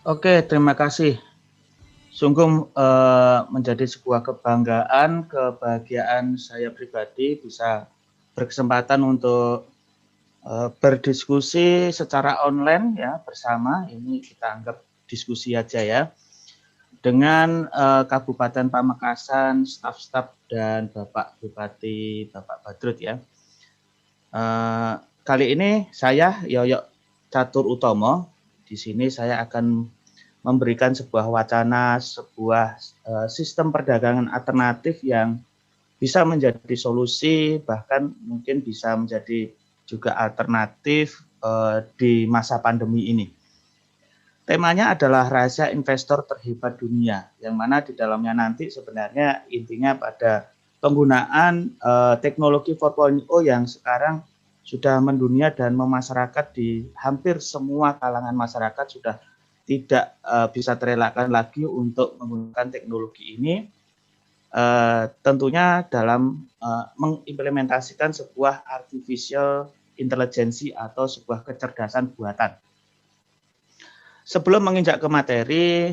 Oke, terima kasih. Sungguh menjadi sebuah kebanggaan, kebahagiaan saya pribadi bisa berkesempatan untuk berdiskusi secara online ya bersama. Ini kita anggap diskusi aja ya. Dengan Kabupaten Pamekasan, staf-staf dan Bapak Bupati, Bapak Badrut ya. Kali ini saya Yoyo Catur Utomo. Di sini saya akan memberikan sebuah wacana, sebuah sistem perdagangan alternatif yang bisa menjadi solusi, bahkan mungkin bisa menjadi juga alternatif di masa pandemi ini. Temanya adalah rahasia investor terhebat dunia, yang mana di dalamnya nanti sebenarnya intinya pada penggunaan teknologi 4.0 yang sekarang sudah mendunia dan memasyarakat di hampir semua kalangan masyarakat sudah tidak bisa terelakkan lagi untuk menggunakan teknologi ini, tentunya dalam mengimplementasikan sebuah artificial intelligence atau sebuah kecerdasan buatan. Sebelum menginjak ke materi,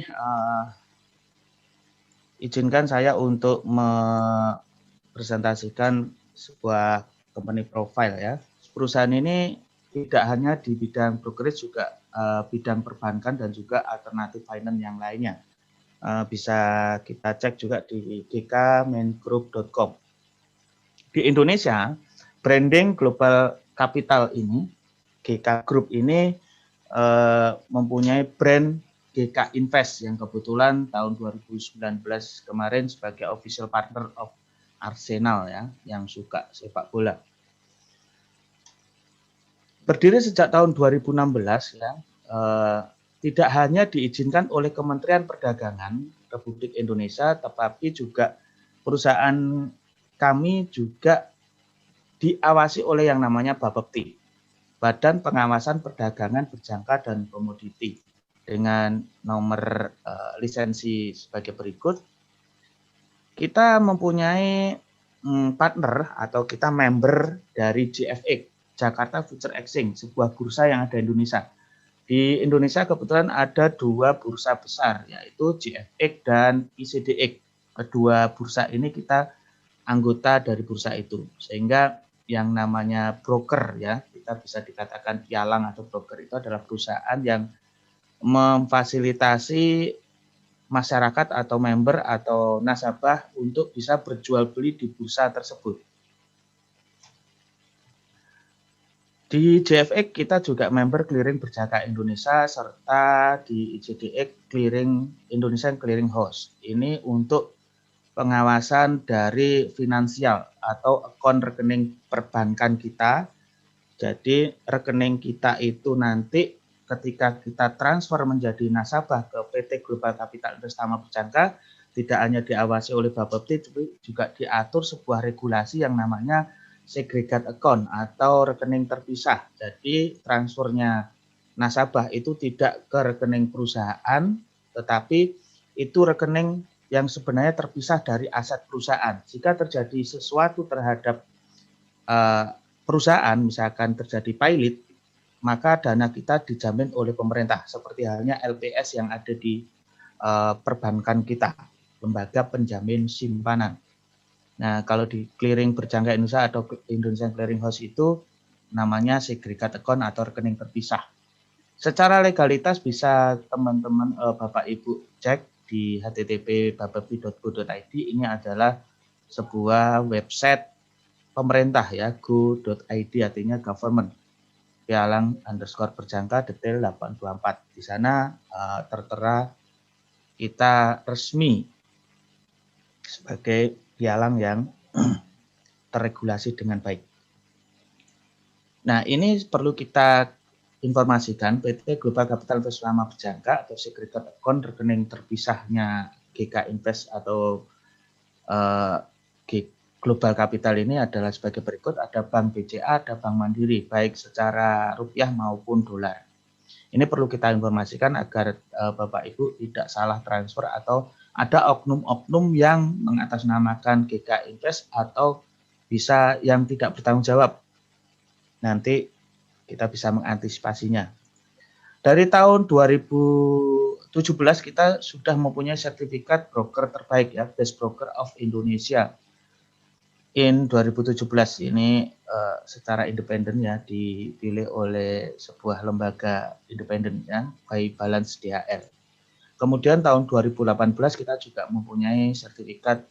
izinkan saya untuk mempresentasikan sebuah company profile ya. Perusahaan ini tidak hanya di bidang brokerage, juga bidang perbankan dan juga alternatif finance yang lainnya. Bisa kita cek juga di gkmaingroup.com. Di Indonesia, branding global capital ini, GK Group ini mempunyai brand GK Invest yang kebetulan tahun 2019 kemarin sebagai official partner of Arsenal ya, yang suka sepak bola. Berdiri sejak tahun 2016 ya, tidak hanya diizinkan oleh Kementerian Perdagangan Republik Indonesia, tetapi juga perusahaan kami juga diawasi oleh yang namanya Bapepti, Badan Pengawasan Perdagangan Berjangka dan Komoditi, dengan nomor lisensi sebagai berikut. Kita mempunyai partner atau kita member dari JFX, Jakarta Future Exchange, sebuah bursa yang ada di Indonesia. Di Indonesia kebetulan ada dua bursa besar, yaitu JFX dan ICDX. Kedua bursa ini kita anggota dari bursa itu, sehingga yang namanya broker ya, kita bisa dikatakan pialang atau broker itu adalah perusahaan yang memfasilitasi masyarakat atau member atau nasabah untuk bisa berjual beli di bursa tersebut. Di JFX kita juga member Clearing Berjangka Indonesia, serta di ICDX Clearing Indonesian Clearing House. Ini untuk pengawasan dari finansial atau akun rekening perbankan kita. Jadi rekening kita itu nanti ketika kita transfer menjadi nasabah ke PT Global Capital Invest Tama Berjangka, tidak hanya diawasi oleh Bapepti, tapi juga diatur sebuah regulasi yang namanya segregat account atau rekening terpisah. Jadi transfernya nasabah itu tidak ke rekening perusahaan, tetapi itu rekening yang sebenarnya terpisah dari aset perusahaan. Jika terjadi sesuatu terhadap perusahaan, misalkan terjadi pilot, maka dana kita dijamin oleh pemerintah, seperti halnya LPS yang ada di perbankan kita, lembaga penjamin simpanan. Nah, kalau di Clearing Berjangka Indonesia atau Indonesian Clearing House itu namanya segregat account atau rekening terpisah. Secara legalitas bisa teman-teman Bapak Ibu cek di http://bapepti.go.id. Ini adalah sebuah website pemerintah ya, go.id artinya government. Pialang_berjangka detail 824. Di sana tertera kita resmi sebagai pialang yang terregulasi dengan baik. Nah, ini perlu kita informasikan, PT Global Capital Invest Tama Berjangka atau segregat account rekening terpisahnya GK Invest atau Global Capital ini adalah sebagai berikut. Ada Bank BCA, ada Bank Mandiri, baik secara rupiah maupun dolar. Ini perlu kita informasikan agar Bapak Ibu tidak salah transfer atau ada oknum-oknum yang mengatasnamakan GK Invest atau bisa yang tidak bertanggung jawab. Nanti kita bisa mengantisipasinya. Dari tahun 2017 kita sudah mempunyai sertifikat broker terbaik ya, Best Broker of Indonesia in 2017 ini secara independen ya, dipilih oleh sebuah lembaga independen ya, by Balance DHR. Kemudian tahun 2018 kita juga mempunyai sertifikat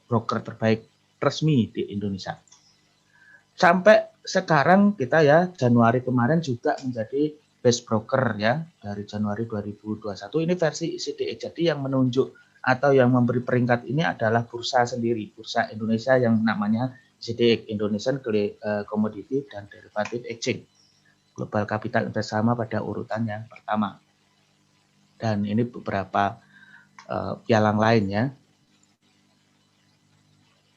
broker terbaik resmi di Indonesia. Sampai sekarang kita ya, Januari kemarin juga menjadi best broker ya, dari Januari 2021 ini versi ICDX. Jadi yang menunjuk atau yang memberi peringkat ini adalah bursa sendiri, bursa Indonesia yang namanya ICDX, Indonesian Commodity dan Derivative Exchange. Global Capital Index sama pada urutan yang pertama. Dan ini beberapa pialang lain ya.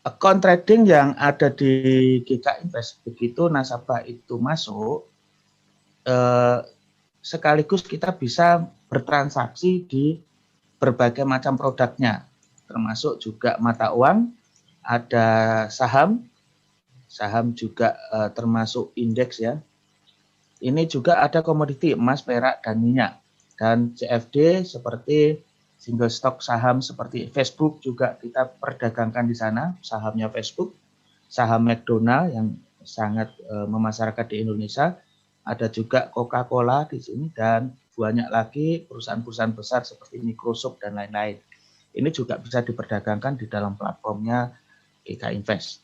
Account trading yang ada di GK Invest, begitu nasabah itu masuk, sekaligus kita bisa bertransaksi di berbagai macam produknya, termasuk juga mata uang, ada saham juga termasuk indeks ya. Ini juga ada komoditi emas, perak, dan minyak. Dan CFD seperti single stock saham seperti Facebook juga kita perdagangkan di sana, sahamnya Facebook, saham McDonald yang sangat memasarkan di Indonesia, ada juga Coca-Cola di sini dan banyak lagi perusahaan-perusahaan besar seperti Microsoft dan lain-lain. Ini juga bisa diperdagangkan di dalam platformnya GK Invest.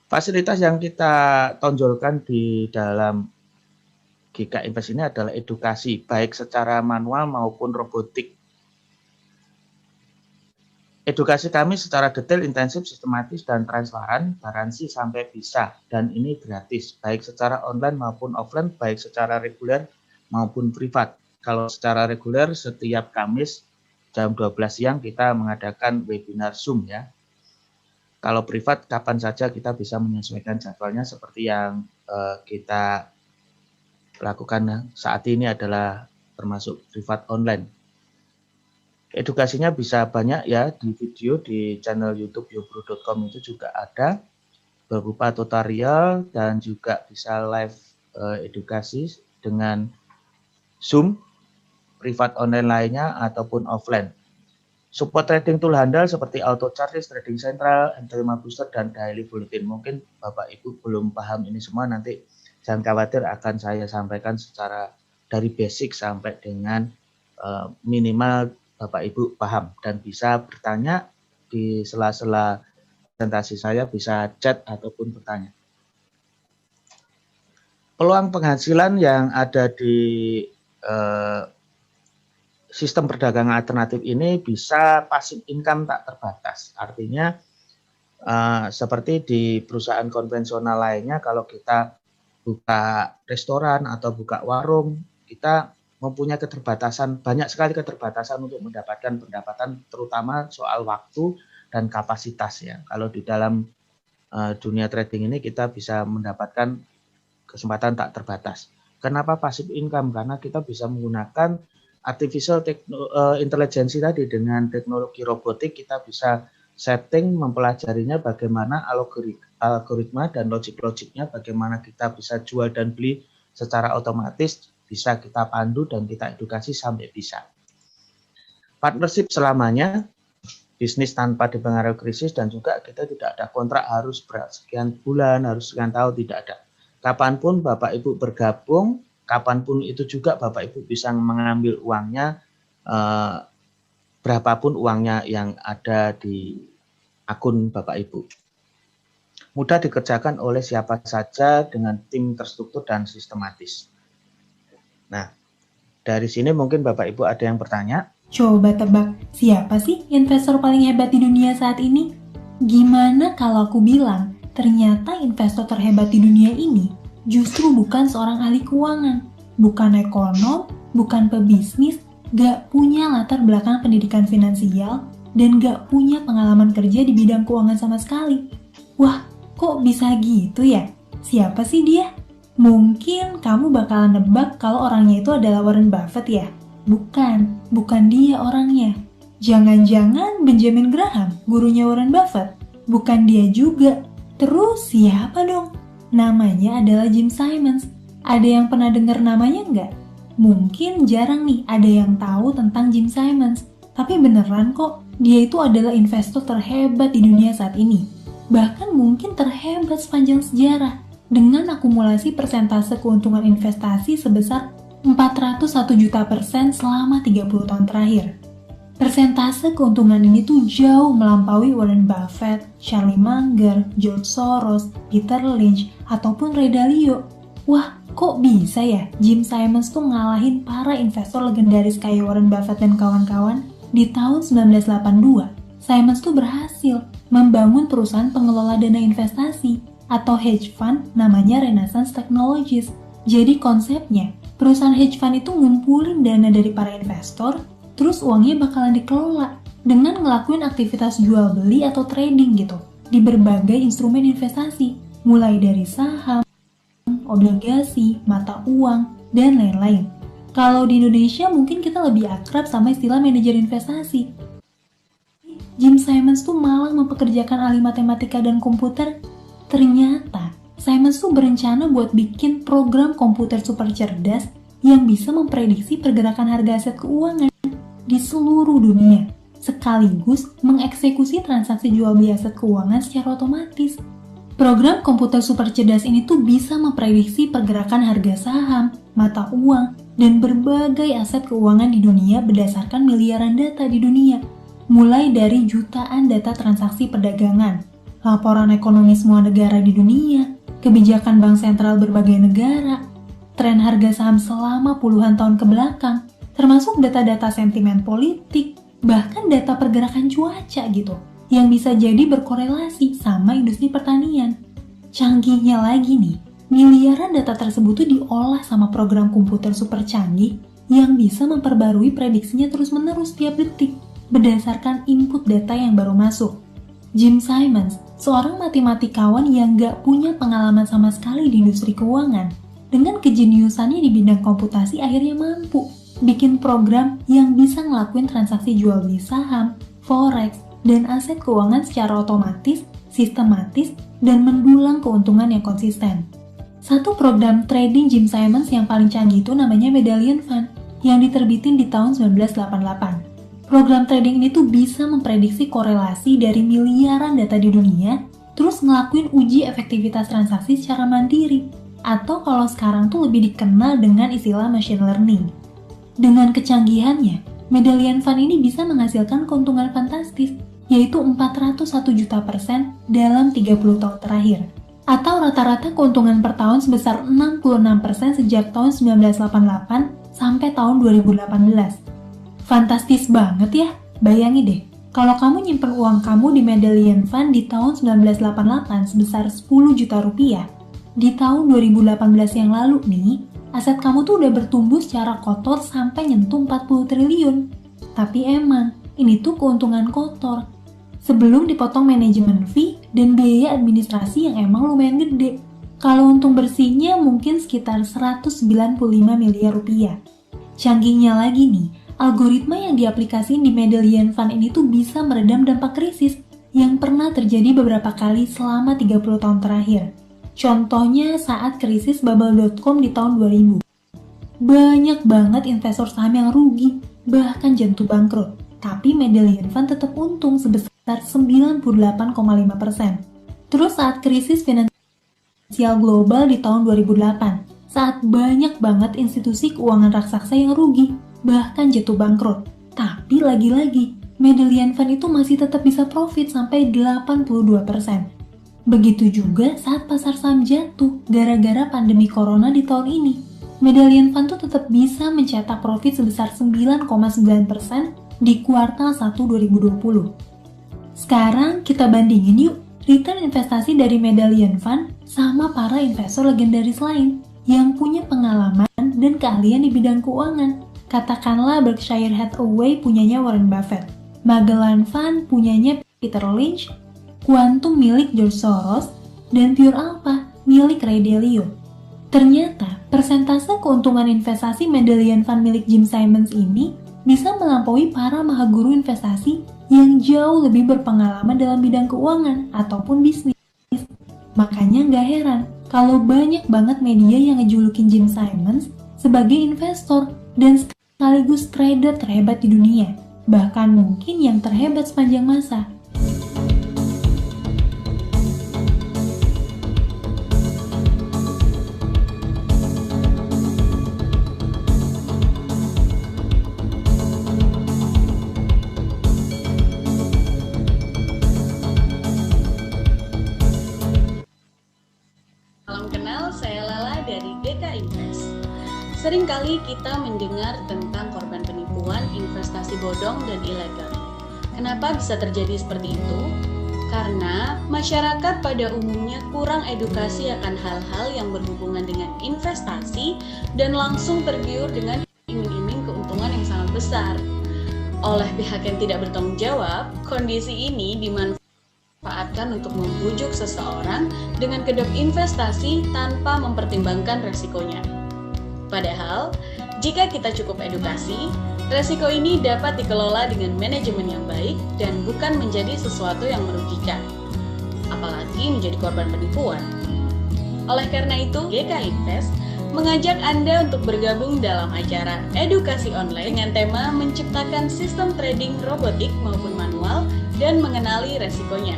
Fasilitas yang kita tonjolkan di dalam GK Invest ini adalah edukasi, baik secara manual maupun robotik. Edukasi kami secara detail, intensif, sistematis, dan transparan, garansi sampai bisa. Dan ini gratis, baik secara online maupun offline, baik secara reguler maupun privat. Kalau secara reguler, setiap Kamis jam 12 siang kita mengadakan webinar Zoom ya. Kalau privat, kapan saja kita bisa menyesuaikan jadwalnya seperti yang kita lakukan saat ini adalah termasuk privat online. Edukasinya bisa banyak ya, di video di channel YouTube yobro.com itu juga ada berupa tutorial dan juga bisa live edukasi dengan Zoom, privat online lainnya ataupun offline. Support trading tool handal seperti Auto Chartis, Trading Central, M5 Booster, dan Daily Bulletin. Mungkin Bapak Ibu belum paham ini semua, nanti jangan khawatir akan saya sampaikan secara dari basic sampai dengan minimal Bapak Ibu paham dan bisa bertanya di sela-sela presentasi saya, bisa chat ataupun bertanya. Peluang penghasilan yang ada di sistem perdagangan alternatif ini bisa passive income tak terbatas. Artinya seperti di perusahaan konvensional lainnya, kalau kita buka restoran atau buka warung, kita mempunyai keterbatasan, banyak sekali keterbatasan untuk mendapatkan pendapatan, terutama soal waktu dan kapasitas ya. Kalau di dalam dunia trading ini kita bisa mendapatkan kesempatan tak terbatas. Kenapa passive income? Karena kita bisa menggunakan artificial intelligence tadi, dengan teknologi robotik kita bisa setting, mempelajarinya bagaimana algoritma dan logik-logiknya, bagaimana kita bisa jual dan beli secara otomatis, bisa kita pandu dan kita edukasi sampai bisa. Partnership selamanya, bisnis tanpa dipengaruhi krisis, dan juga kita tidak ada kontrak harus sekian bulan, harus sekian tahun, tidak ada. Kapanpun Bapak Ibu bergabung, kapanpun itu juga Bapak Ibu bisa mengambil uangnya, berapapun uangnya yang ada di akun Bapak Ibu. Mudah dikerjakan oleh siapa saja dengan tim terstruktur dan sistematis. Nah, dari sini mungkin Bapak Ibu ada yang bertanya. Coba tebak, siapa sih investor paling hebat di dunia saat ini? Gimana kalau aku bilang, ternyata investor terhebat di dunia ini justru bukan seorang ahli keuangan, bukan ekonom, bukan pebisnis, gak punya latar belakang pendidikan finansial, dan gak punya pengalaman kerja di bidang keuangan sama sekali. Wah, kok bisa gitu ya? Siapa sih dia? Mungkin kamu bakalan nebak kalau orangnya itu adalah Warren Buffett ya? Bukan dia orangnya. Jangan-jangan Benjamin Graham, gurunya Warren Buffett? Bukan dia juga. Terus siapa dong? Namanya adalah Jim Simons. Ada yang pernah dengar namanya nggak? Mungkin jarang nih ada yang tahu tentang Jim Simons, tapi beneran kok, dia itu adalah investor terhebat di dunia saat ini. Bahkan mungkin terhebat sepanjang sejarah, dengan akumulasi persentase keuntungan investasi sebesar 401 juta % selama 30 tahun terakhir. Persentase keuntungan ini tuh jauh melampaui Warren Buffett, Charlie Munger, George Soros, Peter Lynch, ataupun Ray Dalio. Wah, kok bisa ya Jim Simons tuh ngalahin para investor legendaris kayak Warren Buffett dan kawan-kawan? Di tahun 1982, Simons tuh berhasil membangun perusahaan pengelola dana investasi atau hedge fund namanya Renaissance Technologies. Jadi konsepnya, perusahaan hedge fund itu ngumpulin dana dari para investor, terus uangnya bakalan dikelola dengan ngelakuin aktivitas jual beli atau trading gitu di berbagai instrumen investasi, mulai dari saham, obligasi, mata uang, dan lain-lain. Kalau di Indonesia mungkin kita lebih akrab sama istilah manajer investasi. Jim Simons tuh malah mempekerjakan ahli matematika dan komputer. Ternyata Simons tuh berencana buat bikin program komputer super cerdas yang bisa memprediksi pergerakan harga aset keuangan di seluruh dunia, sekaligus mengeksekusi transaksi jual beli aset keuangan secara otomatis. Program komputer super cerdas ini tuh bisa memprediksi pergerakan harga saham, mata uang, dan berbagai aset keuangan di dunia berdasarkan miliaran data di dunia, mulai dari jutaan data transaksi perdagangan, laporan ekonomi semua negara di dunia, kebijakan bank sentral berbagai negara, tren harga saham selama puluhan tahun ke belakang, termasuk data-data sentimen politik, bahkan data pergerakan cuaca gitu, yang bisa jadi berkorelasi sama industri pertanian. Canggihnya lagi nih, miliaran data tersebut tuh diolah sama program komputer super canggih yang bisa memperbarui prediksinya terus-menerus tiap detik berdasarkan input data yang baru masuk. Jim Simons, seorang matematikawan yang gak punya pengalaman sama sekali di industri keuangan, dengan kejeniusannya di bidang komputasi akhirnya mampu bikin program yang bisa ngelakuin transaksi jual beli saham, forex, dan aset keuangan secara otomatis, sistematis, dan mendulang keuntungan yang konsisten. Satu program trading Jim Simons yang paling canggih itu namanya Medallion Fund, yang diterbitin di tahun 1988. Program trading ini tuh bisa memprediksi korelasi dari miliaran data di dunia, terus ngelakuin uji efektivitas transaksi secara mandiri, atau kalau sekarang tuh lebih dikenal dengan istilah machine learning. Dengan kecanggihannya, Medallion Fund ini bisa menghasilkan keuntungan fantastis, yaitu 401 juta % dalam 30 tahun terakhir, atau rata-rata keuntungan per tahun sebesar 66% sejak tahun 1988 sampai tahun 2018. Fantastis banget ya, bayangin deh, kalau kamu nyimpen uang kamu di Medallion Fund di tahun 1988 sebesar 10 juta rupiah, di tahun 2018 yang lalu nih, aset kamu tuh udah bertumbuh secara kotor sampai nyentuh 40 triliun. Tapi emang, ini tuh keuntungan kotor. Sebelum dipotong manajemen fee dan biaya administrasi yang emang lumayan gede. Kalau untung bersihnya mungkin sekitar 195 miliar rupiah. Canggihnya lagi nih, algoritma yang diaplikasiin di Medallion Fund ini tuh bisa meredam dampak krisis yang pernah terjadi beberapa kali selama 30 tahun terakhir. Contohnya saat krisis bubble.com di tahun 2000. Banyak banget investor saham yang rugi, bahkan jatuh bangkrut. Tapi Medallion Fund tetap untung sebesar 98,5%. Terus saat krisis finansial global di tahun 2008, saat banyak banget institusi keuangan raksasa yang rugi, bahkan jatuh bangkrut. Tapi lagi-lagi, Medallion Fund itu masih tetap bisa profit sampai 82%. Begitu juga saat pasar saham jatuh gara-gara pandemi corona di tahun ini. Medallion Fund tuh tetap bisa mencetak profit sebesar 9,9% di kuartal 1 2020. Sekarang kita bandingin yuk return investasi dari Medallion Fund sama para investor legendaris lain yang punya pengalaman dan keahlian di bidang keuangan. Katakanlah Berkshire Hathaway punyanya Warren Buffett, Magellan Fund punyanya Peter Lynch, Quantum milik George Soros, dan Pure Alpha milik Ray Dalio. Ternyata, persentase keuntungan investasi Medallion Fund milik Jim Simons ini bisa melampaui para mahaguru investasi yang jauh lebih berpengalaman dalam bidang keuangan ataupun bisnis. Makanya nggak heran kalau banyak banget media yang ngejulukin Jim Simons sebagai investor dan sekaligus trader terhebat di dunia, bahkan mungkin yang terhebat sepanjang masa. Salam kenal, saya Lala dari GK Invest. Seringkali kita mendengar tentang korban penipuan, investasi bodong, dan ilegal. Kenapa bisa terjadi seperti itu? Karena masyarakat pada umumnya kurang edukasi akan hal-hal yang berhubungan dengan investasi dan langsung tergiur dengan iming-iming keuntungan yang sangat besar. Oleh pihak yang tidak bertanggung jawab, kondisi ini dimanfaatkan untuk membujuk seseorang dengan kedok investasi tanpa mempertimbangkan resikonya. Padahal, jika kita cukup edukasi, resiko ini dapat dikelola dengan manajemen yang baik dan bukan menjadi sesuatu yang merugikan, apalagi menjadi korban penipuan. Oleh karena itu, GK Invest mengajak Anda untuk bergabung dalam acara edukasi online dengan tema menciptakan sistem trading robotik maupun manual dan mengenali resikonya.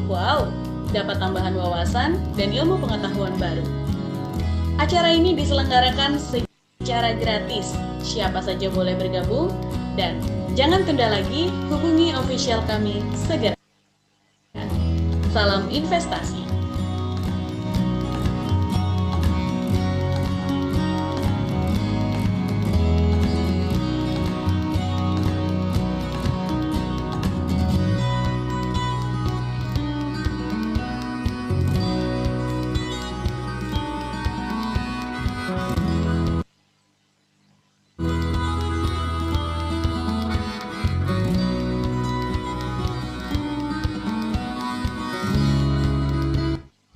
Wow, dapat tambahan wawasan dan ilmu pengetahuan baru. Acara ini diselenggarakan secara gratis, siapa saja boleh bergabung, dan jangan tunda lagi, hubungi official kami segera. Salam investasi.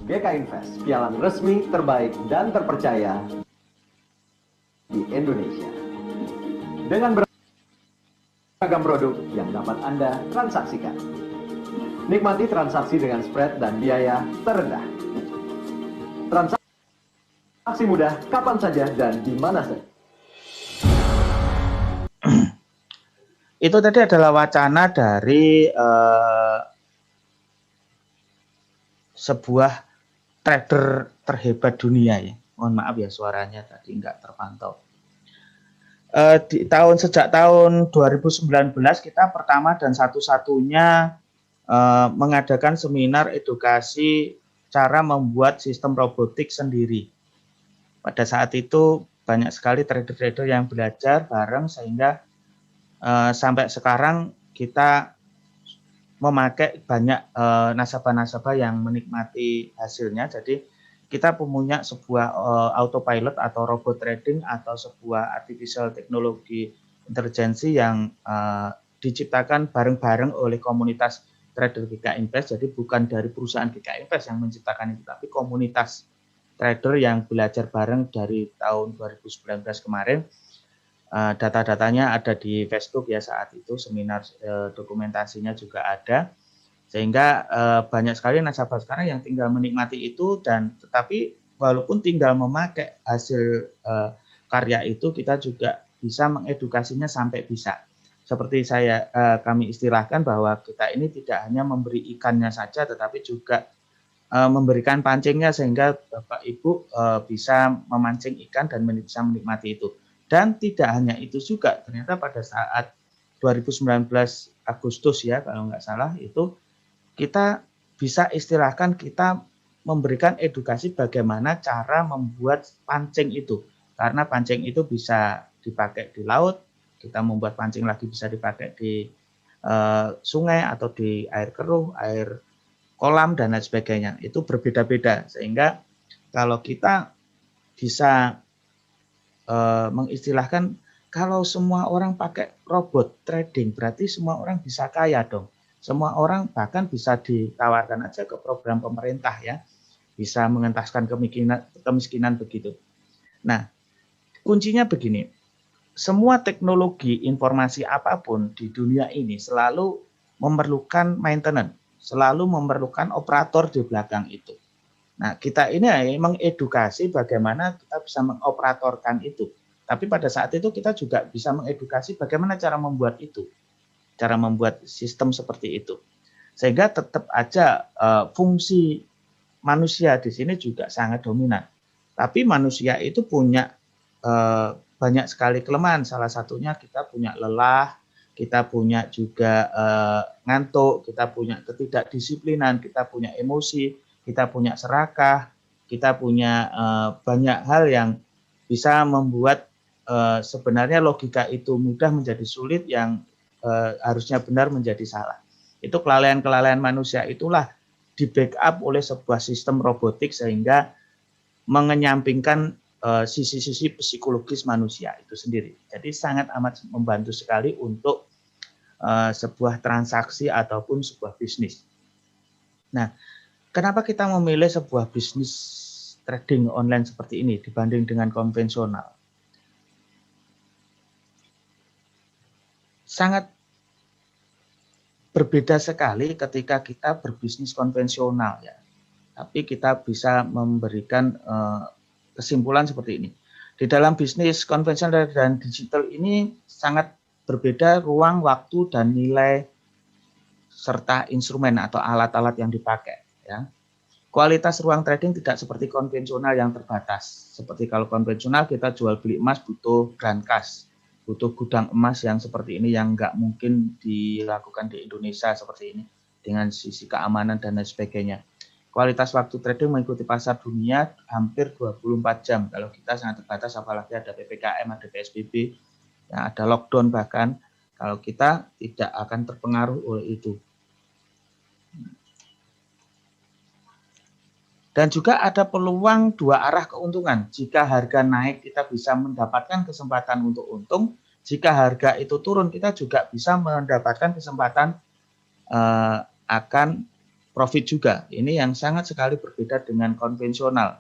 GK Invest, pialang resmi terbaik dan terpercaya di Indonesia. Dengan beragam produk yang dapat Anda transaksikan. Nikmati transaksi dengan spread dan biaya terendah. Transaksi mudah kapan saja dan di mana saja. Itu tadi adalah wacana dari sebuah trader terhebat dunia ya. Mohon maaf ya suaranya tadi nggak terpantau. Sejak tahun 2019 kita pertama dan satu-satunya mengadakan seminar edukasi cara membuat sistem robotik sendiri. Pada saat itu banyak sekali trader-trader yang belajar bareng sehingga sampai sekarang kita memakai banyak nasabah-nasabah yang menikmati hasilnya. Jadi kita punya sebuah autopilot atau robot trading atau sebuah artificial teknologi intelijensi yang diciptakan bareng-bareng oleh komunitas trader GK Invest. Jadi bukan dari perusahaan GK Invest yang menciptakan itu, tapi komunitas trader yang belajar bareng dari tahun 2019 kemarin. Data-datanya ada di Facebook ya saat itu, seminar dokumentasinya juga ada, sehingga banyak sekali nasabah sekarang yang tinggal menikmati itu, dan tetapi walaupun tinggal memakai hasil karya itu, kita juga bisa mengedukasinya sampai bisa. Seperti kami istilahkan bahwa kita ini tidak hanya memberi ikannya saja, tetapi juga memberikan pancingnya sehingga Bapak Ibu bisa memancing ikan dan bisa menikmati itu. Dan tidak hanya itu juga, ternyata pada saat 2019 Agustus ya kalau nggak salah, itu kita bisa istilahkan kita memberikan edukasi bagaimana cara membuat pancing itu. Karena pancing itu bisa dipakai di laut, kita membuat pancing lagi bisa dipakai di sungai atau di air keruh, air kolam dan lain sebagainya. Itu berbeda-beda, sehingga kalau kita bisa mengistilahkan kalau semua orang pakai robot trading berarti semua orang bisa kaya dong. Semua orang bahkan bisa ditawarkan aja ke program pemerintah ya, bisa mengentaskan kemiskinan begitu. Nah, kuncinya begini, semua teknologi informasi apapun di dunia ini selalu memerlukan maintenance, selalu memerlukan operator di belakang itu. Nah, kita ini mengedukasi bagaimana kita bisa mengoperatorkan itu. Tapi pada saat itu kita juga bisa mengedukasi bagaimana cara membuat itu, cara membuat sistem seperti itu. Sehingga tetap aja fungsi manusia di sini juga sangat dominan. Tapi manusia itu punya banyak sekali kelemahan. Salah satunya kita punya lelah, kita punya juga ngantuk, kita punya ketidakdisiplinan, kita punya emosi, kita punya serakah, kita punya banyak hal yang bisa membuat sebenarnya logika itu mudah menjadi sulit, yang harusnya benar menjadi salah. Itu kelalaian-kelalaian manusia itulah di backup oleh sebuah sistem robotik sehingga mengenyampingkan sisi-sisi psikologis manusia itu sendiri. Jadi sangat amat membantu sekali untuk sebuah transaksi ataupun sebuah bisnis. Nah, kenapa kita memilih sebuah bisnis trading online seperti ini dibanding dengan konvensional? Sangat berbeda sekali ketika kita berbisnis konvensional ya. Tapi kita bisa memberikan kesimpulan seperti ini. Di dalam bisnis konvensional dan digital ini sangat berbeda ruang, waktu, dan nilai serta instrumen atau alat-alat yang dipakai. Ya. Kualitas ruang trading tidak seperti konvensional yang terbatas. Seperti kalau konvensional kita jual beli emas butuh brankas, butuh gudang emas yang seperti ini yang nggak mungkin dilakukan di Indonesia seperti ini dengan sisi keamanan dan lain sebagainya. Kualitas waktu trading mengikuti pasar dunia hampir 24 jam. Kalau kita sangat terbatas, apalagi ada PPKM, ada PSBB, ya, ada lockdown bahkan. Kalau kita tidak akan terpengaruh oleh itu. Dan juga ada peluang dua arah keuntungan. Jika harga naik, kita bisa mendapatkan kesempatan untuk untung. Jika harga itu turun, kita juga bisa mendapatkan kesempatan akan profit juga. Ini yang sangat sekali berbeda dengan konvensional.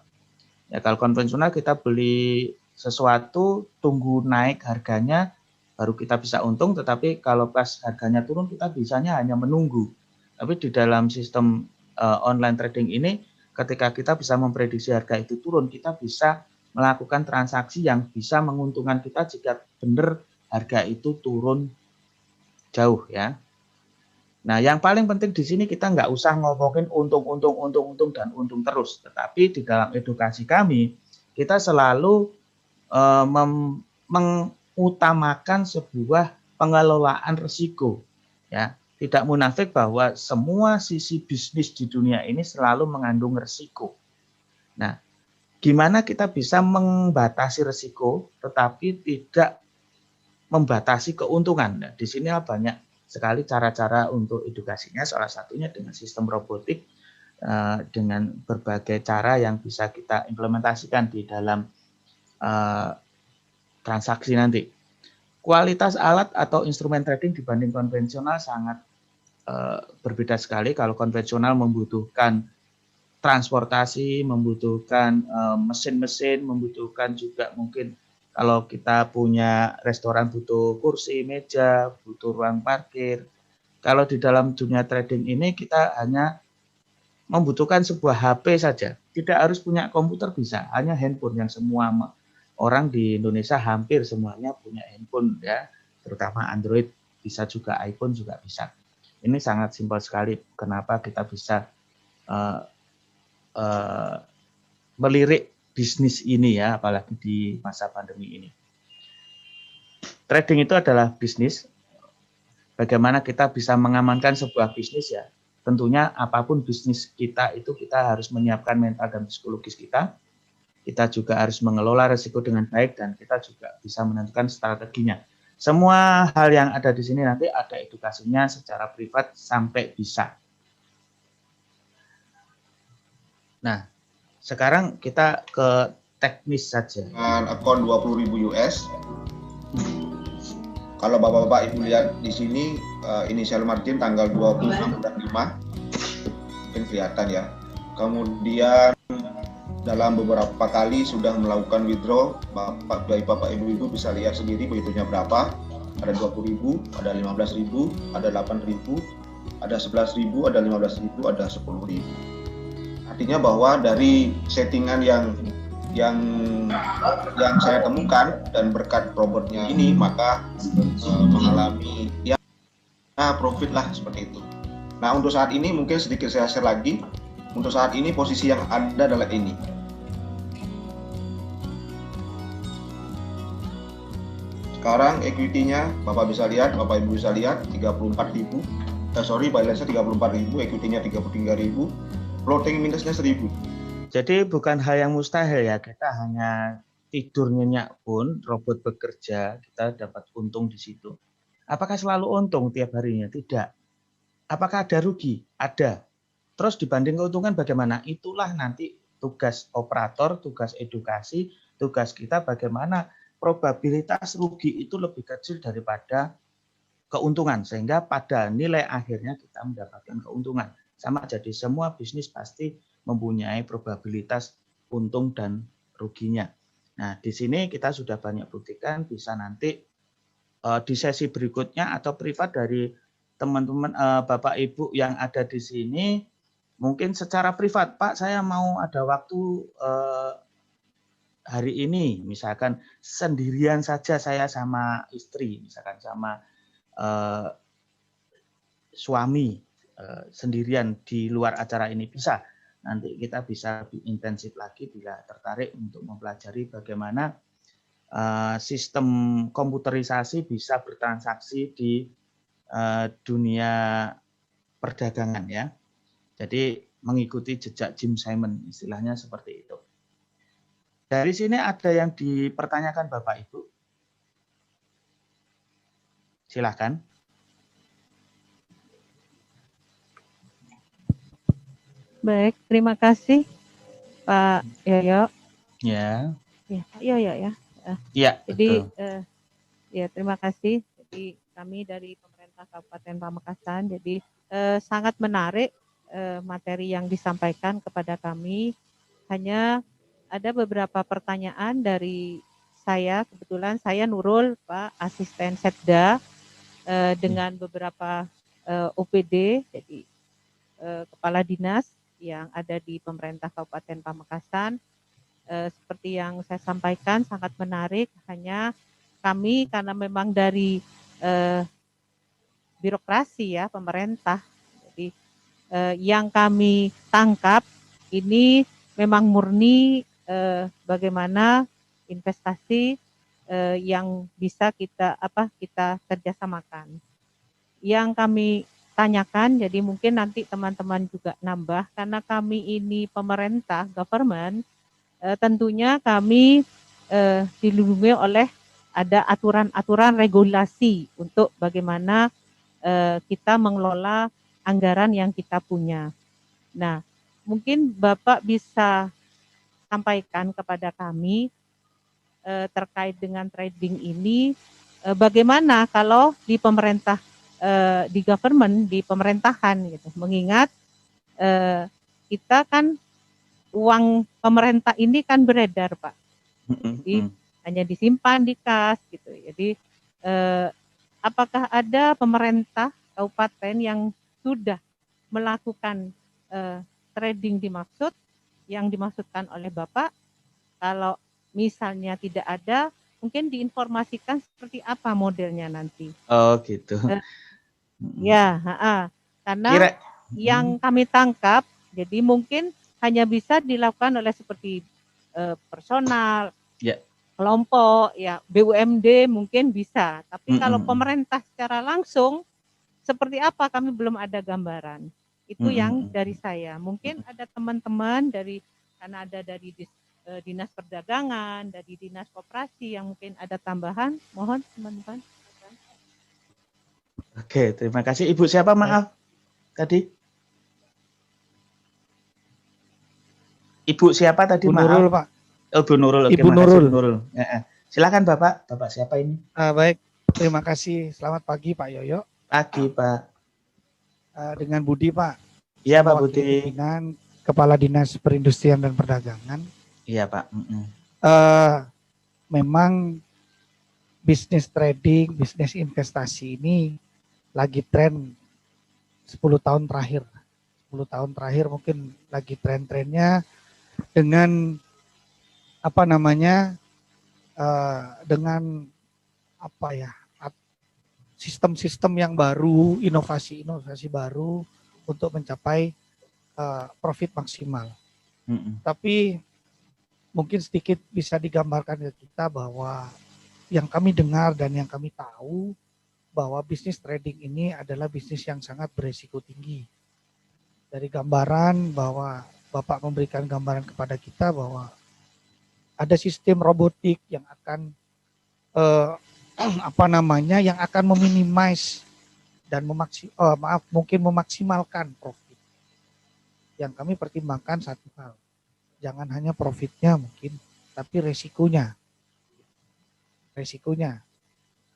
Ya, kalau konvensional kita beli sesuatu, tunggu naik harganya, baru kita bisa untung. Tetapi kalau pas harganya turun, kita bisanya hanya menunggu. Tapi di dalam sistem online trading ini, ketika kita bisa memprediksi harga itu turun, kita bisa melakukan transaksi yang bisa menguntungkan kita jika benar harga itu turun jauh ya. Nah, yang paling penting di sini kita nggak usah ngomongin untung dan untung terus. Tetapi di dalam edukasi kami, kita selalu mengutamakan sebuah pengelolaan risiko. Ya, tidak munafik bahwa semua sisi bisnis di dunia ini selalu mengandung risiko. Nah, gimana kita bisa membatasi risiko, tetapi tidak membatasi keuntungan? Nah, di sini banyak sekali cara-cara untuk edukasinya, salah satunya dengan sistem robotik, dengan berbagai cara yang bisa kita implementasikan di dalam transaksi nanti. Kualitas alat atau instrumen trading dibanding konvensional sangat berbeda sekali. Kalau konvensional membutuhkan transportasi, membutuhkan mesin-mesin, membutuhkan juga mungkin kalau kita punya restoran butuh kursi, meja, butuh ruang parkir. Kalau di dalam dunia trading ini kita hanya membutuhkan sebuah HP saja. Tidak harus punya komputer, bisa. Hanya handphone yang semua orang di Indonesia hampir semuanya punya handphone ya. Terutama Android, bisa juga iPhone juga bisa. Ini sangat simpel sekali kenapa kita bisa melirik bisnis ini ya, apalagi di masa pandemi ini. Trading itu adalah bisnis. Bagaimana kita bisa mengamankan sebuah bisnis ya? Tentunya apapun bisnis kita itu kita harus menyiapkan mental dan psikologis kita. Kita juga harus mengelola risiko dengan baik dan kita juga bisa menentukan strateginya. Semua hal yang ada di sini nanti ada edukasinya secara privat sampai bisa. Nah, sekarang kita ke teknis saja. Dengan akun 20.000 US. Kalau Bapak-bapak Ibu lihat di sini inisial margin tanggal 26 bulan 5. Mungkin kelihatan ya. Kemudian dalam beberapa kali sudah melakukan withdraw. Bapak Ibu bisa lihat sendiri behitungnya berapa. Ada 20.000, ada 15.000, ada 8.000, ada 11.000, ada 15.000, ada 10.000. Artinya bahwa dari settingan yang saya temukan dan berkat robotnya ini, maka mengalami ya profit lah seperti itu. Nah, untuk saat ini mungkin sedikit saya share lagi. Untuk saat ini posisi yang ada adalah ini. Sekarang equity-nya Bapak Ibu bisa lihat 34.000. Balance-nya 34.000, equity-nya 33.000, floating minusnya 1.000. Jadi bukan hal yang mustahil ya, kita hanya tidur nyenyak pun robot bekerja, kita dapat untung di situ. Apakah selalu untung tiap harinya? Tidak. Apakah ada rugi? Ada. Terus dibanding keuntungan bagaimana? Itulah nanti tugas operator, tugas edukasi, tugas kita bagaimana probabilitas rugi itu lebih kecil daripada keuntungan, sehingga pada nilai akhirnya kita mendapatkan keuntungan. Sama jadi semua bisnis pasti mempunyai probabilitas untung dan ruginya. Nah, di sini kita sudah banyak buktikan, bisa nanti di sesi berikutnya atau privat dari teman-teman Bapak Ibu yang ada di sini, mungkin secara privat, Pak, saya mau ada waktu hari ini, misalkan sendirian saja saya sama istri, misalkan sama suami sendirian di luar acara ini, bisa. Nanti kita bisa lebih intensif lagi bila tertarik untuk mempelajari bagaimana sistem komputerisasi bisa bertransaksi di dunia perdagangan ya. Jadi mengikuti jejak Jim Simon, istilahnya seperti itu. Dari sini ada yang dipertanyakan Bapak Ibu? Silakan. Baik, terima kasih Pak Yoyo. Ya. Yoyo ya. Iya. Jadi ya terima kasih. Jadi kami dari pemerintah Kabupaten Pamekasan. Jadi sangat menarik materi yang disampaikan kepada kami. Hanya ada beberapa pertanyaan dari saya. Kebetulan saya Nurul, Pak, asisten Setda dengan beberapa OPD. Jadi kepala dinas yang ada di pemerintah Kabupaten Pamekasan. Seperti yang saya sampaikan sangat menarik, hanya kami karena memang dari birokrasi ya pemerintah, jadi yang kami tangkap ini memang murni bagaimana investasi yang bisa kita kerjasamakan. Yang kami tanyakan, jadi mungkin nanti teman-teman juga nambah, karena kami ini pemerintah, government, tentunya kami dilindungi oleh ada aturan-aturan regulasi untuk bagaimana kita mengelola anggaran yang kita punya. Nah, mungkin Bapak bisa sampaikan kepada kami terkait dengan trading ini, bagaimana kalau di pemerintah, di government, di pemerintahan gitu, mengingat kita kan uang pemerintah ini kan beredar, Pak. Jadi hanya disimpan di kas gitu. Jadi apakah ada pemerintah kabupaten yang sudah melakukan trading dimaksud yang dimaksudkan oleh Bapak? Kalau misalnya tidak ada, mungkin diinformasikan seperti apa modelnya nanti. Oh gitu. Ya, karena yang kami tangkap, jadi mungkin hanya bisa dilakukan oleh seperti personal, kelompok, ya BUMD mungkin bisa. Tapi kalau pemerintah secara langsung, seperti apa kami belum ada gambaran. Itu yang dari saya. Mungkin ada teman-teman dari, karena ada dari Dinas Perdagangan, dari Dinas Koperasi yang mungkin ada tambahan. Mohon teman-teman. Oke, terima kasih. Ibu siapa, maaf tadi? Ibu siapa tadi, maaf? Nurul, Pak. Oh, Bu Nurul. Oke, Ibu Nurul. Nurul. Silakan Bapak. Bapak siapa ini? Baik, terima kasih. Selamat pagi Pak Yoyo. Pagi Pak. Dengan Budi Pak. Iya Pak Budi. Dengan Kepala Dinas Perindustrian dan Perdagangan. Iya Pak. Memang bisnis trading, bisnis investasi ini lagi tren 10 tahun terakhir. 10 10 tahun terakhir mungkin lagi tren-trennya dengan apa namanya dengan apa ya sistem-sistem yang baru, inovasi-inovasi baru untuk mencapai profit maksimal. Tapi mungkin sedikit bisa digambarkan ke kita bahwa yang kami dengar dan yang kami tahu bahwa bisnis trading ini adalah bisnis yang sangat beresiko tinggi. Dari gambaran bahwa Bapak memberikan gambaran kepada kita bahwa ada sistem robotik yang akan yang akan meminimize dan mungkin memaksimalkan profit. Yang kami pertimbangkan satu hal, jangan hanya profitnya mungkin, tapi resikonya.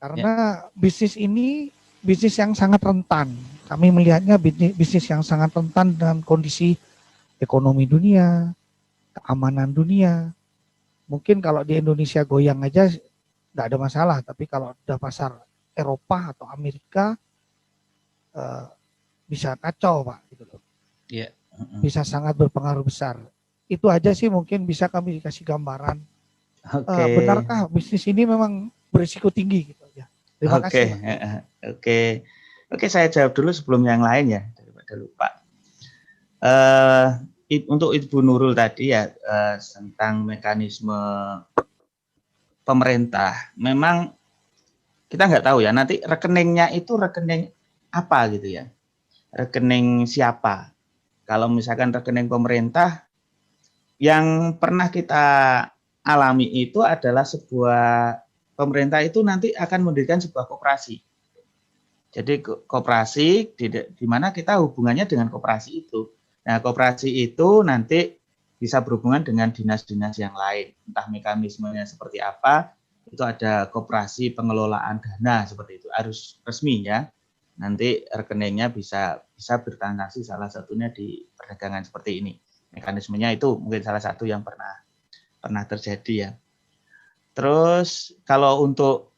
Karena bisnis ini bisnis yang sangat rentan. Kami melihatnya bisnis yang sangat rentan dengan kondisi ekonomi dunia, keamanan dunia. Mungkin kalau di Indonesia goyang aja nggak ada masalah, tapi kalau udah pasar Eropa atau Amerika bisa kacau, Pak. Gitu loh. Yeah. Bisa sangat berpengaruh besar. Itu aja sih mungkin bisa kami dikasih gambaran. Benarkah bisnis ini memang berisiko tinggi gitu ya. Terima kasih. Oke, saya jawab dulu sebelum yang lain ya daripada lupa. Untuk Ibu Nurul tadi ya tentang mekanisme pemerintah, memang kita nggak tahu ya nanti rekeningnya itu rekening apa gitu ya, rekening siapa. Kalau misalkan rekening pemerintah, yang pernah kita alami itu adalah sebuah pemerintah itu nanti akan mendirikan sebuah koperasi. Jadi koperasi di mana kita hubungannya dengan koperasi itu. Nah, koperasi itu nanti bisa berhubungan dengan dinas-dinas yang lain. Entah mekanismenya seperti apa, itu ada koperasi pengelolaan dana seperti itu. Harus resmi ya. Nanti rekeningnya bisa bertransaksi salah satunya di perdagangan seperti ini. Mekanismenya itu mungkin salah satu yang pernah terjadi ya. Terus kalau untuk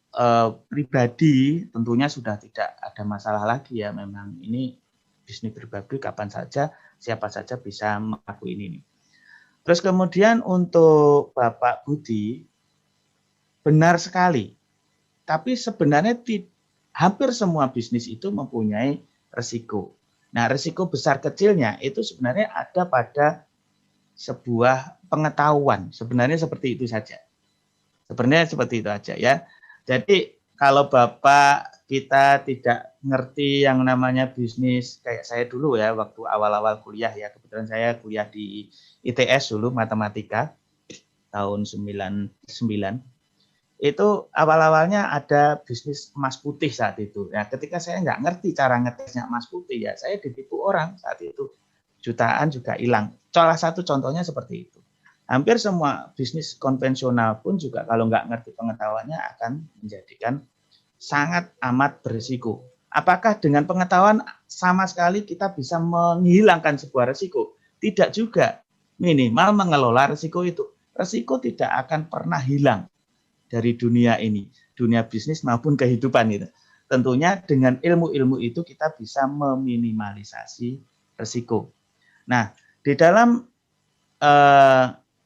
pribadi tentunya sudah tidak ada masalah lagi ya. Memang ini bisnis pribadi kapan saja, siapa saja bisa melakukan ini. Terus kemudian untuk Bapak Budi, benar sekali. Tapi sebenarnya hampir semua bisnis itu mempunyai resiko. Nah, resiko besar kecilnya itu sebenarnya ada pada sebuah pengetahuan. Sebenarnya seperti itu saja. Sebenarnya seperti itu aja ya. Jadi kalau Bapak kita tidak ngerti yang namanya bisnis kayak saya dulu ya waktu awal-awal kuliah ya. Kebetulan saya kuliah di ITS dulu matematika tahun 99. Itu awal-awalnya ada bisnis emas putih saat itu. Ya, ketika saya nggak ngerti cara ngetesnya emas putih ya, saya ditipu orang saat itu. Jutaan juga hilang. Salah satu contohnya seperti itu. Hampir semua bisnis konvensional pun juga kalau nggak ngerti pengetahuannya akan menjadikan sangat amat berisiko. Apakah dengan pengetahuan sama sekali kita bisa menghilangkan sebuah risiko? Tidak juga. Minimal mengelola risiko itu. Risiko tidak akan pernah hilang dari dunia ini, dunia bisnis maupun kehidupan itu. Tentunya dengan ilmu-ilmu itu kita bisa meminimalisasi risiko. Nah, di dalam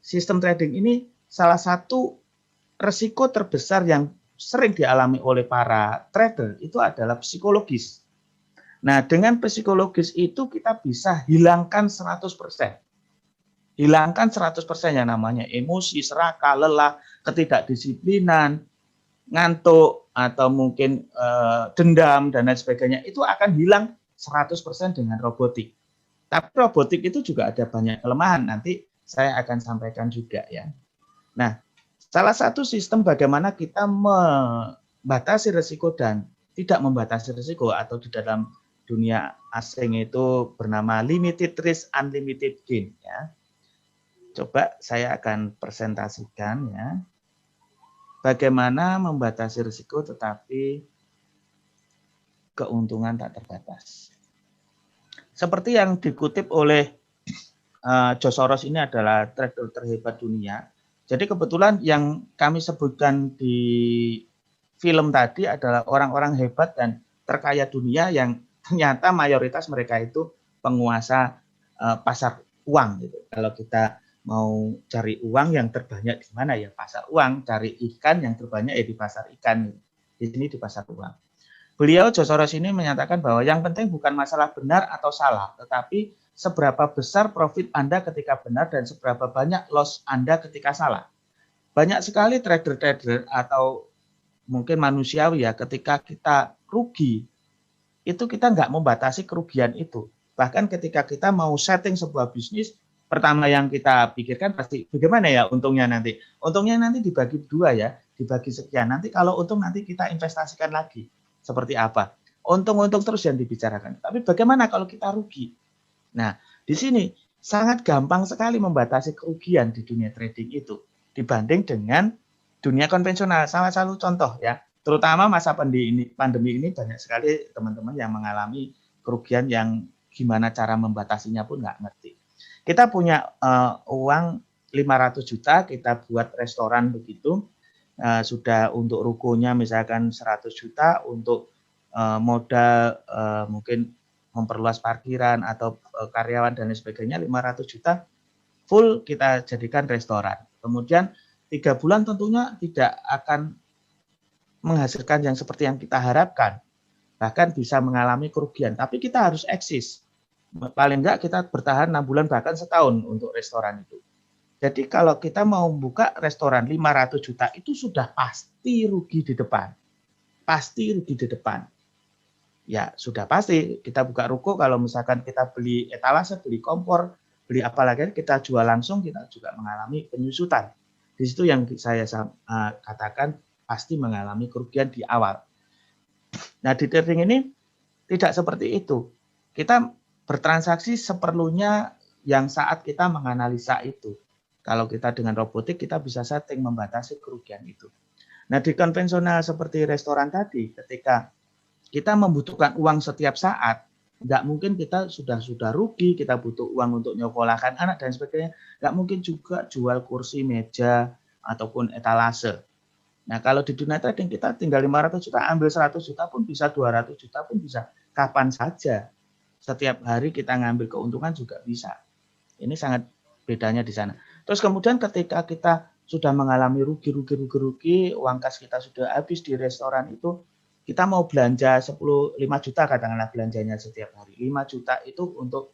sistem trading ini salah satu risiko terbesar yang sering dialami oleh para trader itu adalah psikologis. Nah, dengan psikologis itu kita bisa hilangkan 100%. Hilangkan 100% yang namanya emosi, serakah, lelah, ketidakdisiplinan, ngantuk, atau mungkin dendam, dan lain sebagainya. Itu akan hilang 100% dengan robotik. Tapi robotik itu juga ada banyak kelemahan. Nanti saya akan sampaikan juga ya. Nah, salah satu sistem bagaimana kita membatasi risiko dan tidak membatasi risiko atau di dalam dunia asing itu bernama limited risk, unlimited gain ya. Coba saya akan presentasikan ya. Bagaimana membatasi risiko tetapi keuntungan tak terbatas. Seperti yang dikutip oleh George Soros, ini adalah trader terhebat dunia. Jadi kebetulan yang kami sebutkan di film tadi adalah orang-orang hebat dan terkaya dunia yang ternyata mayoritas mereka itu penguasa pasar uang gitu. Kalau kita mau cari uang yang terbanyak di mana ya pasar uang, cari ikan yang terbanyak ya di pasar ikan. Di sini di pasar uang. Beliau Josoros ini menyatakan bahwa yang penting bukan masalah benar atau salah, tetapi seberapa besar profit Anda ketika benar dan seberapa banyak loss Anda ketika salah. Banyak sekali trader-trader atau mungkin manusiawi ya, ketika kita rugi, itu kita nggak membatasi kerugian itu. Bahkan ketika kita mau setting sebuah bisnis, pertama yang kita pikirkan pasti bagaimana ya untungnya nanti. Untungnya nanti dibagi 2 ya, dibagi sekian. Nanti kalau untung nanti kita investasikan lagi. Seperti apa? Untung-untung terus yang dibicarakan. Tapi bagaimana kalau kita rugi? Nah, di sini sangat gampang sekali membatasi kerugian di dunia trading itu dibanding dengan dunia konvensional. Salah satu contoh ya, terutama masa pandemi ini banyak sekali teman-teman yang mengalami kerugian yang gimana cara membatasinya pun nggak ngerti. Kita punya uang 500 juta, kita buat restoran begitu, sudah untuk rukonya misalkan 100 juta, untuk modal mungkin memperluas parkiran atau karyawan dan lain sebagainya 500 juta, full kita jadikan restoran. Kemudian 3 bulan tentunya tidak akan menghasilkan yang seperti yang kita harapkan, bahkan bisa mengalami kerugian, tapi kita harus eksis. Paling enggak kita bertahan 6 bulan bahkan setahun untuk restoran itu. Jadi kalau kita mau buka restoran 500 juta itu sudah pasti rugi di depan. Pasti rugi di depan. Ya sudah pasti kita buka ruko kalau misalkan kita beli etalase, beli kompor, beli apalagi kita jual langsung kita juga mengalami penyusutan. Di situ yang saya katakan pasti mengalami kerugian di awal. Nah di trading ini tidak seperti itu. Kita bertransaksi seperlunya yang saat kita menganalisa itu. Kalau kita dengan robotik, kita bisa setting membatasi kerugian itu. Nah, di konvensional seperti restoran tadi, ketika kita membutuhkan uang setiap saat, nggak mungkin kita sudah rugi, kita butuh uang untuk nyokolahkan anak dan sebagainya. Nggak mungkin juga jual kursi, meja, ataupun etalase. Nah, kalau di dunia trading kita tinggal 500 juta, ambil 100 juta pun bisa, 200 juta pun bisa, kapan saja. Setiap hari kita ngambil keuntungan juga bisa. Ini sangat bedanya di sana. Terus kemudian ketika kita sudah mengalami rugi, uang kas kita sudah habis di restoran itu, kita mau belanja 5 juta katakanlah belanjanya setiap hari. 5 juta itu untuk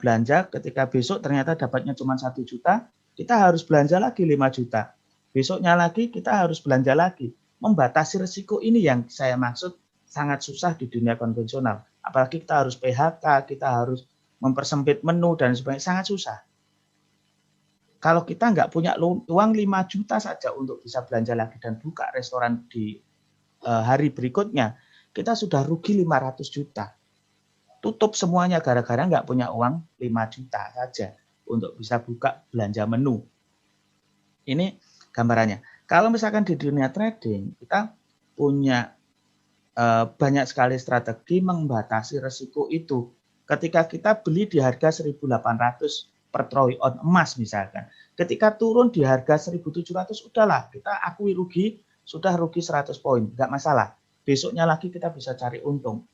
belanja, ketika besok ternyata dapatnya cuma 1 juta, kita harus belanja lagi 5 juta. Besoknya lagi kita harus belanja lagi. Membatasi risiko ini yang saya maksud sangat susah di dunia konvensional. Apalagi kita harus PHK, kita harus mempersempit menu dan sebagainya, sangat susah. Kalau kita nggak punya uang 5 juta saja untuk bisa belanja lagi dan buka restoran di hari berikutnya, kita sudah rugi 500 juta. Tutup semuanya gara-gara nggak punya uang 5 juta saja untuk bisa buka belanja menu. Ini gambarannya. Kalau misalkan di dunia trading, kita punya banyak sekali strategi membatasi risiko itu. Ketika kita beli di harga 1.800 per troy on emas misalkan, ketika turun di harga 1.700 udahlah kita akui rugi, sudah rugi 100 poin, nggak masalah. Besoknya lagi kita bisa cari untung.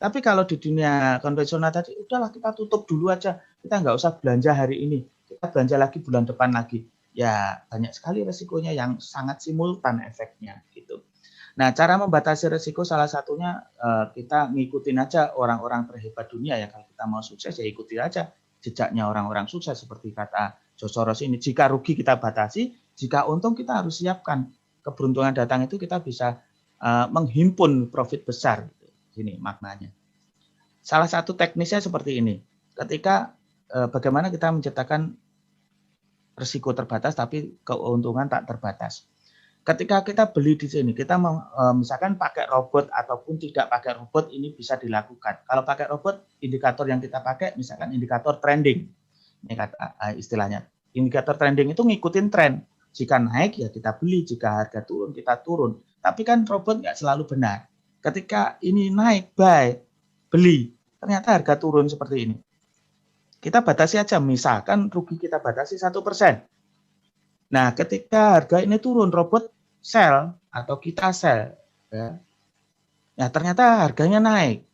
Tapi kalau di dunia konvensional tadi, udahlah kita tutup dulu aja, kita nggak usah belanja hari ini, kita belanja lagi bulan depan lagi. Ya banyak sekali risikonya yang sangat simultan efeknya gitu. Nah, cara membatasi risiko salah satunya kita ngikutin aja orang-orang terhebat dunia ya. Kalau kita mau sukses ya ikuti aja jejaknya orang-orang sukses seperti kata Josoros ini. Jika rugi kita batasi, jika untung kita harus siapkan. Keberuntungan datang itu kita bisa menghimpun profit besar. Ini maknanya. Salah satu teknisnya seperti ini. Ketika bagaimana kita menciptakan risiko terbatas tapi keuntungan tak terbatas. Ketika kita beli di sini, kita misalkan pakai robot ataupun tidak pakai robot, ini bisa dilakukan. Kalau pakai robot, indikator yang kita pakai misalkan indikator trending. Ini kata istilahnya. Indikator trending itu ngikutin tren. Jika naik ya kita beli, jika harga turun kita turun. Tapi kan robot nggak selalu benar. Ketika ini naik, buy, beli. Ternyata harga turun seperti ini. Kita batasi aja, misalkan rugi kita batasi 1%. Nah, ketika harga ini turun, robot sell atau kita sell, ya. Nah, ternyata harganya naik.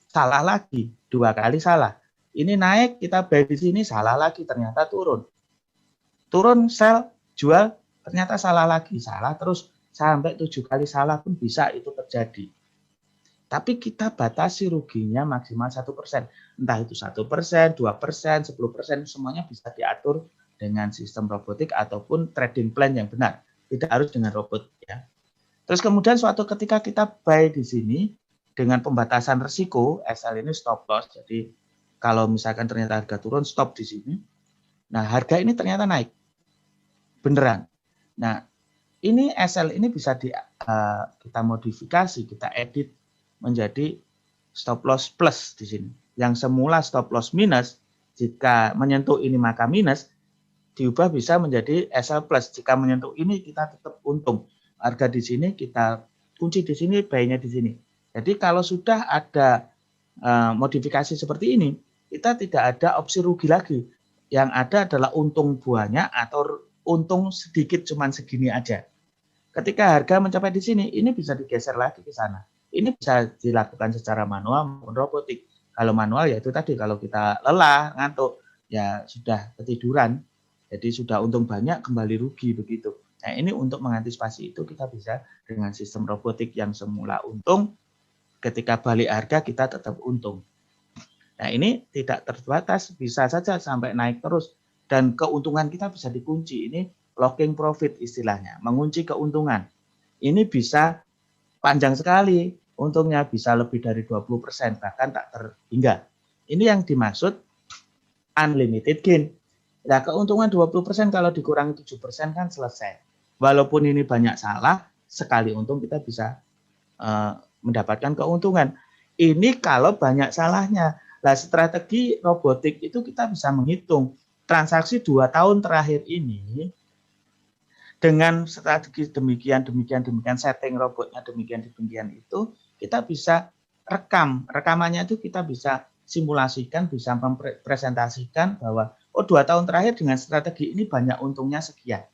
Salah lagi, 2 kali salah. Ini naik, kita buy di sini, salah lagi, ternyata turun. Turun, sell, jual, ternyata salah lagi, salah terus sampai 7 kali salah pun bisa itu terjadi. Tapi kita batasi ruginya maksimal 1%. Entah itu 1%, 2%, 10%, semuanya bisa diatur dengan sistem robotik ataupun trading plan yang benar. Tidak harus dengan robot ya. Terus kemudian suatu ketika kita buy di sini dengan pembatasan risiko, SL ini stop loss. Jadi kalau misalkan ternyata harga turun, stop di sini. Nah, harga ini ternyata naik. Beneran. Nah, ini SL ini bisa kita modifikasi, kita edit menjadi stop loss plus di sini. Yang semula stop loss minus, jika menyentuh ini maka minus, diubah bisa menjadi SL plus. Jika menyentuh ini kita tetap untung. Harga di sini kita kunci di sini, buy-nya di sini. Jadi kalau sudah ada modifikasi seperti ini, kita tidak ada opsi rugi lagi. Yang ada adalah untung buahnya atau untung sedikit cuman segini aja. Ketika harga mencapai di sini, ini bisa digeser lagi ke sana. Ini bisa dilakukan secara manual maupun robotik. Kalau manual ya itu tadi, kalau kita lelah, ngantuk, ya sudah ketiduran. Jadi sudah untung banyak, kembali rugi begitu. Nah ini untuk mengantisipasi itu kita bisa dengan sistem robotik yang semula untung, ketika balik harga kita tetap untung. Nah ini tidak terbatas, bisa saja sampai naik terus. Dan keuntungan kita bisa dikunci. Ini locking profit istilahnya, mengunci keuntungan. Ini bisa panjang sekali, untungnya bisa lebih dari 20%, bahkan tak terhingga. Ini yang dimaksud unlimited gain. Nah, keuntungan 20% kalau dikurangi 7% kan selesai. Walaupun ini banyak salah, sekali untung kita bisa mendapatkan keuntungan. Ini kalau banyak salahnya. Nah, strategi robotik itu kita bisa menghitung transaksi 2 tahun terakhir ini dengan strategi demikian, setting robotnya demikian itu, kita bisa rekamannya itu kita bisa simulasikan, bisa mempresentasikan bahwa 2 tahun terakhir dengan strategi ini banyak untungnya sekian.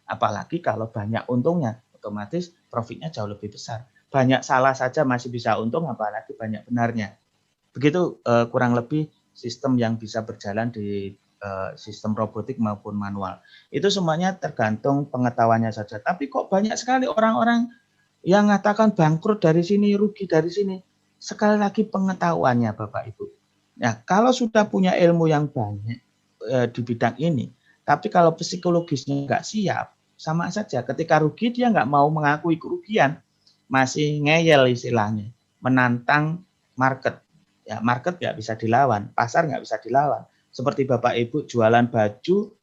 Apalagi kalau banyak untungnya, otomatis profitnya jauh lebih besar. Banyak salah saja masih bisa untung, apalagi banyak benarnya. Begitu kurang lebih sistem yang bisa berjalan di sistem robotik maupun manual. Itu semuanya tergantung pengetahuannya saja. Tapi kok banyak sekali orang-orang yang mengatakan bangkrut dari sini, rugi dari sini. Sekali lagi pengetahuannya Bapak Ibu. Nah, kalau sudah punya ilmu yang banyak di bidang ini, tapi kalau psikologisnya nggak siap, sama saja. Ketika rugi dia nggak mau mengakui kerugian, masih ngeyel istilahnya, menantang market. Ya, market nggak bisa dilawan, pasar nggak bisa dilawan. Seperti Bapak Ibu jualan baju,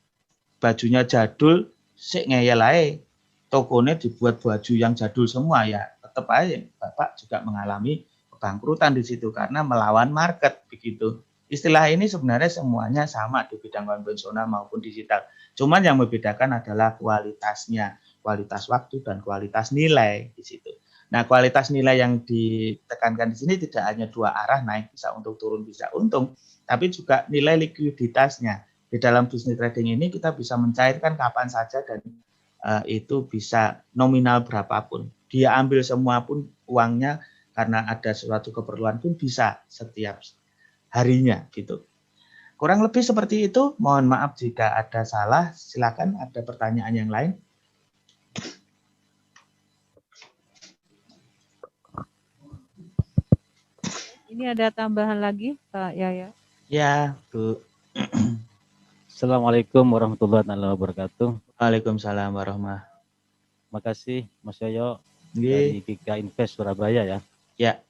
bajunya jadul, sik ngeyel aja. Tokonya dibuat baju yang jadul semua, ya tetap aja Bapak juga mengalami kebangkrutan di situ karena melawan market begitu. Istilah ini sebenarnya semuanya sama di bidang konvensional maupun digital. Cuman yang membedakan adalah kualitasnya, kualitas waktu dan kualitas nilai di situ. Nah, kualitas nilai yang ditekankan di sini tidak hanya 2 arah, naik bisa untung, turun bisa untung, tapi juga nilai likuiditasnya. Di dalam bisnis trading ini kita bisa mencairkan kapan saja dan itu bisa nominal berapapun. Dia ambil semua pun uangnya karena ada suatu keperluan pun bisa setiap harinya gitu. Kurang lebih seperti itu. Mohon maaf jika ada salah. Silakan ada pertanyaan yang lain. Ini ada tambahan lagi, Pak Yaya? Ya, Bu. Assalamualaikum warahmatullahi wabarakatuh. Waalaikumsalam warahmatullahi wabarakatuh. Makasih Mas Yoyo dari Giga Invest Surabaya ya. Ya.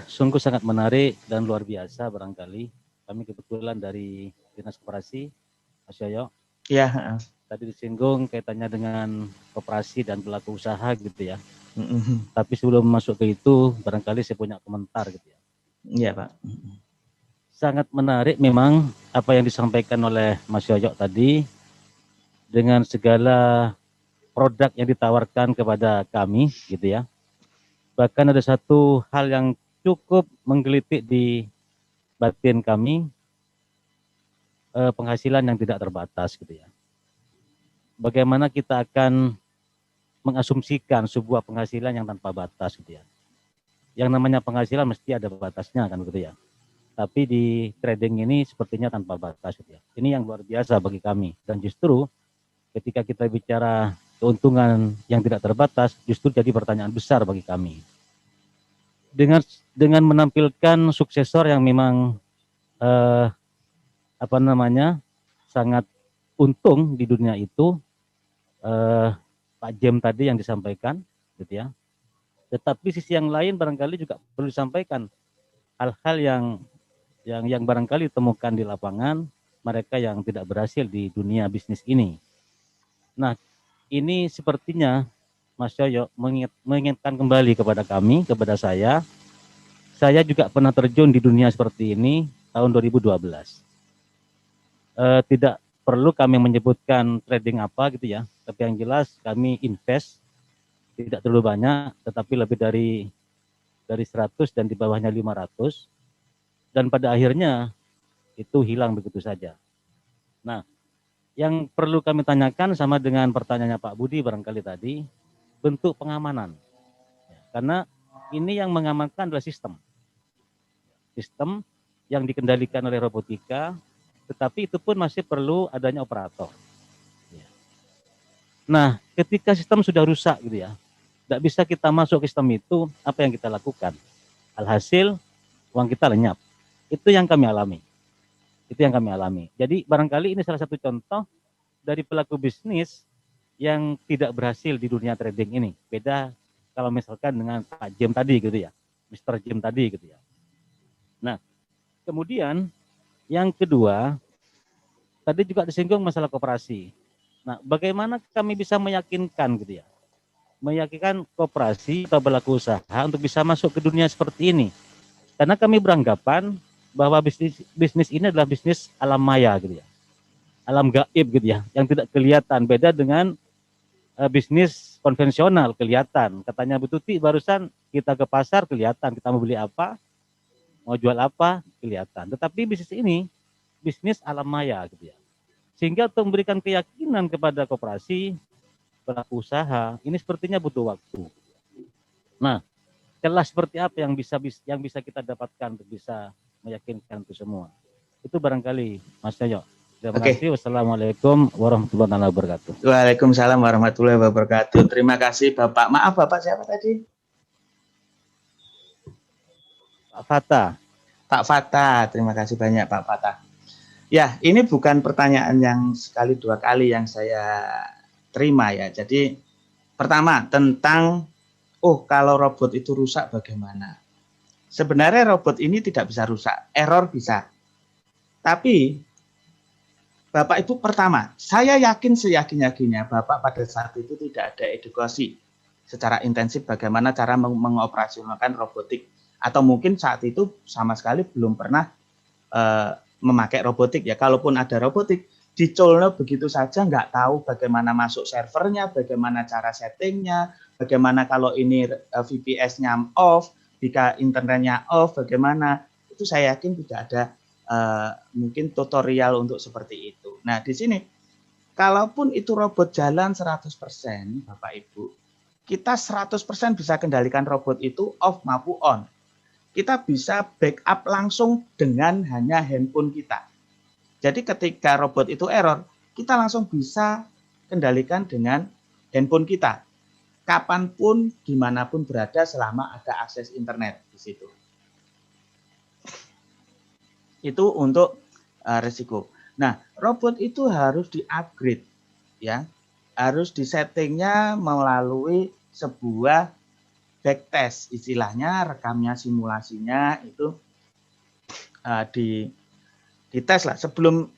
Sungguh sangat menarik dan luar biasa barangkali. Kami kebetulan dari Dinas Koperasi, Mas Yoyo. Ya. Tadi disinggung kaitannya dengan koperasi dan pelaku usaha gitu ya. Tapi sebelum masuk ke itu, barangkali saya punya komentar gitu ya. Iya Pak. Sangat menarik memang apa yang disampaikan oleh Mas Yoyo tadi dengan segala produk yang ditawarkan kepada kami gitu ya. Bahkan ada satu hal yang cukup menggelitik di batin kami, penghasilan yang tidak terbatas gitu ya. Bagaimana kita akan mengasumsikan sebuah penghasilan yang tanpa batas gitu ya. yang namanya penghasilan mesti ada batasnya kan gitu ya. Tapi di trading ini sepertinya tanpa batas gitu ya. Ini yang luar biasa bagi kami. Dan justru ketika kita bicara keuntungan yang tidak terbatas, justru jadi pertanyaan besar bagi kami. Dengan menampilkan suksesor yang memang sangat untung di dunia itu, Pak Jem tadi yang disampaikan, gitu ya. Tetapi sisi yang lain barangkali juga perlu disampaikan hal-hal yang barangkali ditemukan di lapangan mereka yang tidak berhasil di dunia bisnis ini. Nah, ini sepertinya Mas Yoyo mengingatkan kembali kepada kami, kepada saya. Saya juga pernah terjun di dunia seperti ini tahun 2012. Tidak perlu kami menyebutkan trading apa gitu ya, tapi yang jelas kami invest tidak terlalu banyak, tetapi lebih dari 100 dan di bawahnya 500. Dan pada akhirnya itu hilang begitu saja. Nah, yang perlu kami tanyakan sama dengan pertanyaannya Pak Budi barangkali tadi, bentuk pengamanan. Karena ini yang mengamankan adalah sistem. Sistem yang dikendalikan oleh robotika, tetapi itu pun masih perlu adanya operator. Nah, ketika sistem sudah rusak gitu ya, tidak bisa kita masuk ke sistem itu, apa yang kita lakukan? Alhasil, uang kita lenyap. Itu yang kami alami. Jadi barangkali ini salah satu contoh dari pelaku bisnis yang tidak berhasil di dunia trading ini. Beda kalau misalkan dengan Pak Jem tadi gitu ya, Mr. Jem tadi gitu ya. Nah, kemudian yang kedua, tadi juga disinggung masalah koperasi. Nah, bagaimana kami bisa meyakinkan gitu ya, meyakinkan koperasi atau pelaku usaha untuk bisa masuk ke dunia seperti ini? Karena kami beranggapan bahwa bisnis ini adalah bisnis alam maya gitu ya, alam gaib gitu ya, yang tidak kelihatan. Beda dengan bisnis konvensional kelihatan. Katanya Bu Tuti barusan, kita ke pasar kelihatan, kita mau beli apa, mau jual apa kelihatan. Tetapi bisnis ini bisnis alam maya gitu ya. Sehingga untuk memberikan keyakinan kepada koperasi, pelaku usaha, ini sepertinya butuh waktu. Nah, kelas seperti apa yang bisa kita dapatkan untuk bisa meyakinkan itu semua? Itu barangkali Mas Yoyo. Terima kasih. Wassalamualaikum warahmatullahi wabarakatuh. Waalaikumsalam warahmatullahi wabarakatuh. Terima kasih Bapak. Maaf Bapak siapa tadi? Pak Fata. Pak Fata. Terima kasih banyak Pak Fata. Ya, ini bukan pertanyaan yang sekali dua kali yang saya terima ya. Jadi pertama tentang kalau robot itu rusak bagaimana? Sebenarnya robot ini tidak bisa rusak, error bisa. Tapi Bapak Ibu pertama, saya yakin seyakin-yakinnya Bapak pada saat itu tidak ada edukasi secara intensif bagaimana cara mengoperasionalkan robotik. Atau mungkin saat itu sama sekali belum pernah memakai robotik ya. Kalaupun ada robotik, dicolno begitu saja, nggak tahu bagaimana masuk servernya, bagaimana cara settingnya, bagaimana kalau ini VPS-nya off, jika internetnya off, bagaimana. Itu saya yakin tidak ada mungkin tutorial untuk seperti itu. Nah, di sini, kalaupun itu robot jalan 100%, Bapak Ibu, kita 100% bisa kendalikan robot itu off maupun on. Kita bisa backup langsung dengan hanya handphone kita. Jadi ketika robot itu error, kita langsung bisa kendalikan dengan handphone kita. Kapanpun, dimanapun berada selama ada akses internet di situ. Itu untuk risiko. Nah, robot itu harus di-upgrade, ya, harus disettingnya melalui sebuah backtest, istilahnya rekamnya simulasinya itu dites lah. Sebelum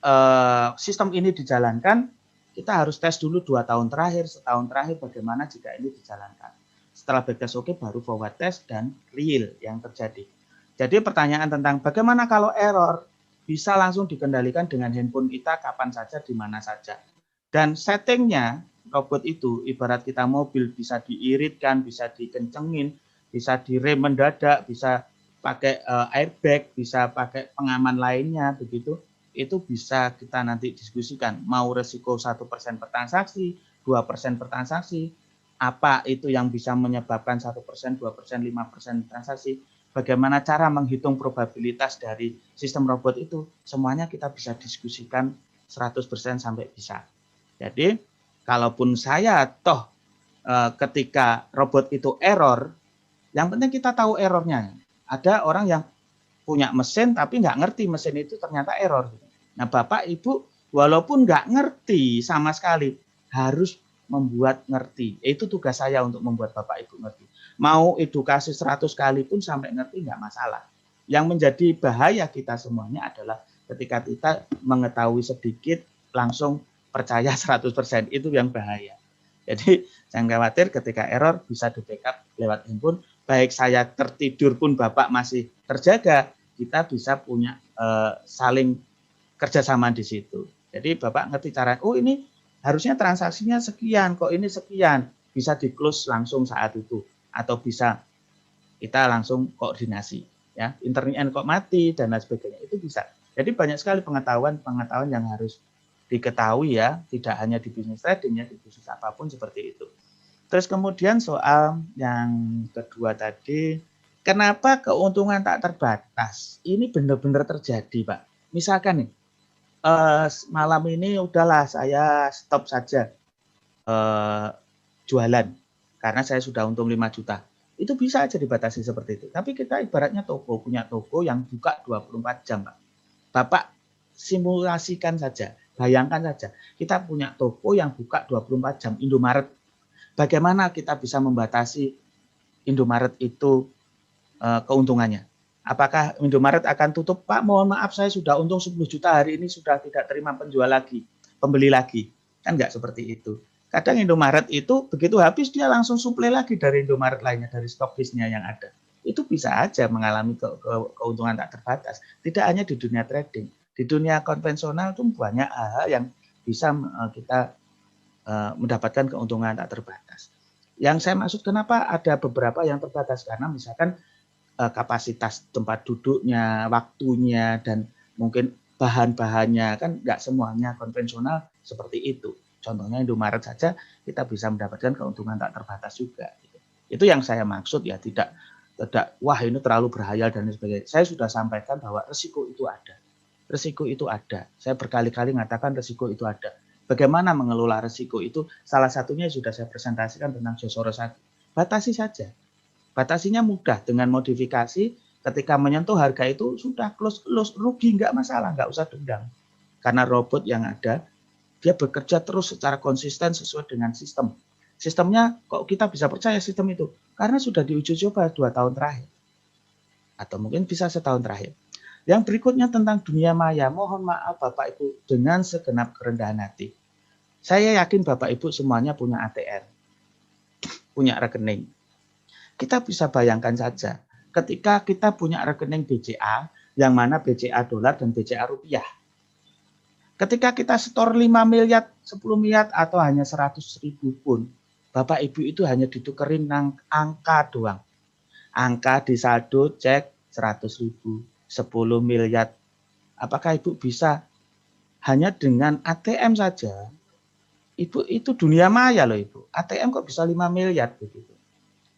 sistem ini dijalankan, kita harus tes dulu 2 tahun terakhir, setahun terakhir bagaimana jika ini dijalankan. Setelah backtest oke, baru forward test dan real yang terjadi. Jadi pertanyaan tentang bagaimana kalau error, bisa langsung dikendalikan dengan handphone kita kapan saja, di mana saja. Dan settingnya robot itu ibarat kita mobil, bisa diiritkan, bisa dikencengin, bisa direm mendadak, bisa pakai airbag, bisa pakai pengaman lainnya begitu. Itu bisa kita nanti diskusikan, mau resiko 1% per transaksi, 2% per transaksi, apa itu yang bisa menyebabkan 1%, 2%, 5% transaksi, bagaimana cara menghitung probabilitas dari sistem robot itu, semuanya kita bisa diskusikan 100% sampai bisa. Jadi, kalaupun saya toh ketika robot itu error, yang penting kita tahu errornya. Ada orang yang punya mesin tapi nggak ngerti mesin itu ternyata error. Nah, Bapak Ibu walaupun nggak ngerti sama sekali, harus membuat ngerti. Itu tugas saya untuk membuat Bapak Ibu ngerti. Mau edukasi 100 kali pun sampai ngerti nggak masalah. Yang menjadi bahaya kita semuanya adalah ketika kita mengetahui sedikit langsung percaya 100%. Itu yang bahaya. Jadi jangan khawatir ketika error bisa di-backup lewat handphone. Baik saya tertidur pun Bapak masih terjaga, kita bisa punya saling kerjasama di situ. Jadi Bapak ngerti cara, oh ini harusnya transaksinya sekian, kok ini sekian, bisa di-close langsung saat itu, atau bisa kita langsung koordinasi, ya internet kok mati dan lain sebagainya, itu bisa. Jadi banyak sekali pengetahuan yang harus diketahui ya, tidak hanya di bisnis trading ya, di bisnis apapun seperti itu. Terus kemudian soal yang kedua tadi, kenapa keuntungan tak terbatas? Ini benar-benar terjadi, Pak. Misalkan nih, malam ini udahlah saya stop saja jualan karena saya sudah untung 5 juta. Itu bisa aja dibatasi seperti itu. Tapi kita ibaratnya punya toko yang buka 24 jam, Pak. Bapak simulasikan saja, bayangkan saja. Kita punya toko yang buka 24 jam, Indomaret. Bagaimana kita bisa membatasi Indomaret itu keuntungannya? Apakah Indomaret akan tutup? Pak, mohon maaf saya sudah untung 10 juta hari ini sudah tidak terima penjual lagi, pembeli lagi. Kan nggak seperti itu. Kadang Indomaret itu begitu habis dia langsung suplai lagi dari Indomaret lainnya, dari stokisnya yang ada. Itu bisa aja mengalami keuntungan tak terbatas. Tidak hanya di dunia trading. Di dunia konvensional itu banyak hal yang bisa kita mendapatkan keuntungan tak terbatas. Yang saya maksud kenapa ada beberapa yang terbatas, karena misalkan kapasitas tempat duduknya, waktunya, dan mungkin bahan-bahannya, kan nggak semuanya konvensional seperti itu. Contohnya Indomaret saja kita bisa mendapatkan keuntungan tak terbatas juga. Itu yang saya maksud ya, tidak wah ini terlalu berhayal dan sebagainya. Saya sudah sampaikan bahwa resiko itu ada. Resiko itu ada. Saya berkali-kali mengatakan resiko itu ada. Bagaimana mengelola resiko itu? Salah satunya sudah saya presentasikan tentang Josoro 1. Batasi saja. Batasinya mudah, dengan modifikasi ketika menyentuh harga itu sudah close, rugi nggak masalah, nggak usah dendam. Karena robot yang ada, dia bekerja terus secara konsisten sesuai dengan sistem. Sistemnya kok kita bisa percaya sistem itu? Karena sudah diuji coba 2 tahun terakhir. Atau mungkin bisa setahun terakhir. Yang berikutnya tentang dunia maya, mohon maaf Bapak Ibu dengan segenap kerendahan hati. Saya yakin Bapak Ibu semuanya punya ATM, punya rekening. Kita bisa bayangkan saja, ketika kita punya rekening BCA, yang mana BCA dolar dan BCA rupiah. Ketika kita setor 5 miliar, 10 miliar, atau hanya 100.000 pun, Bapak Ibu itu hanya ditukerin angka doang. Angka di saldo cek 100.000, 10 miliar. Apakah Ibu bisa hanya dengan ATM saja? Ibu, itu dunia maya loh Ibu. ATM kok bisa 5 miliar begitu.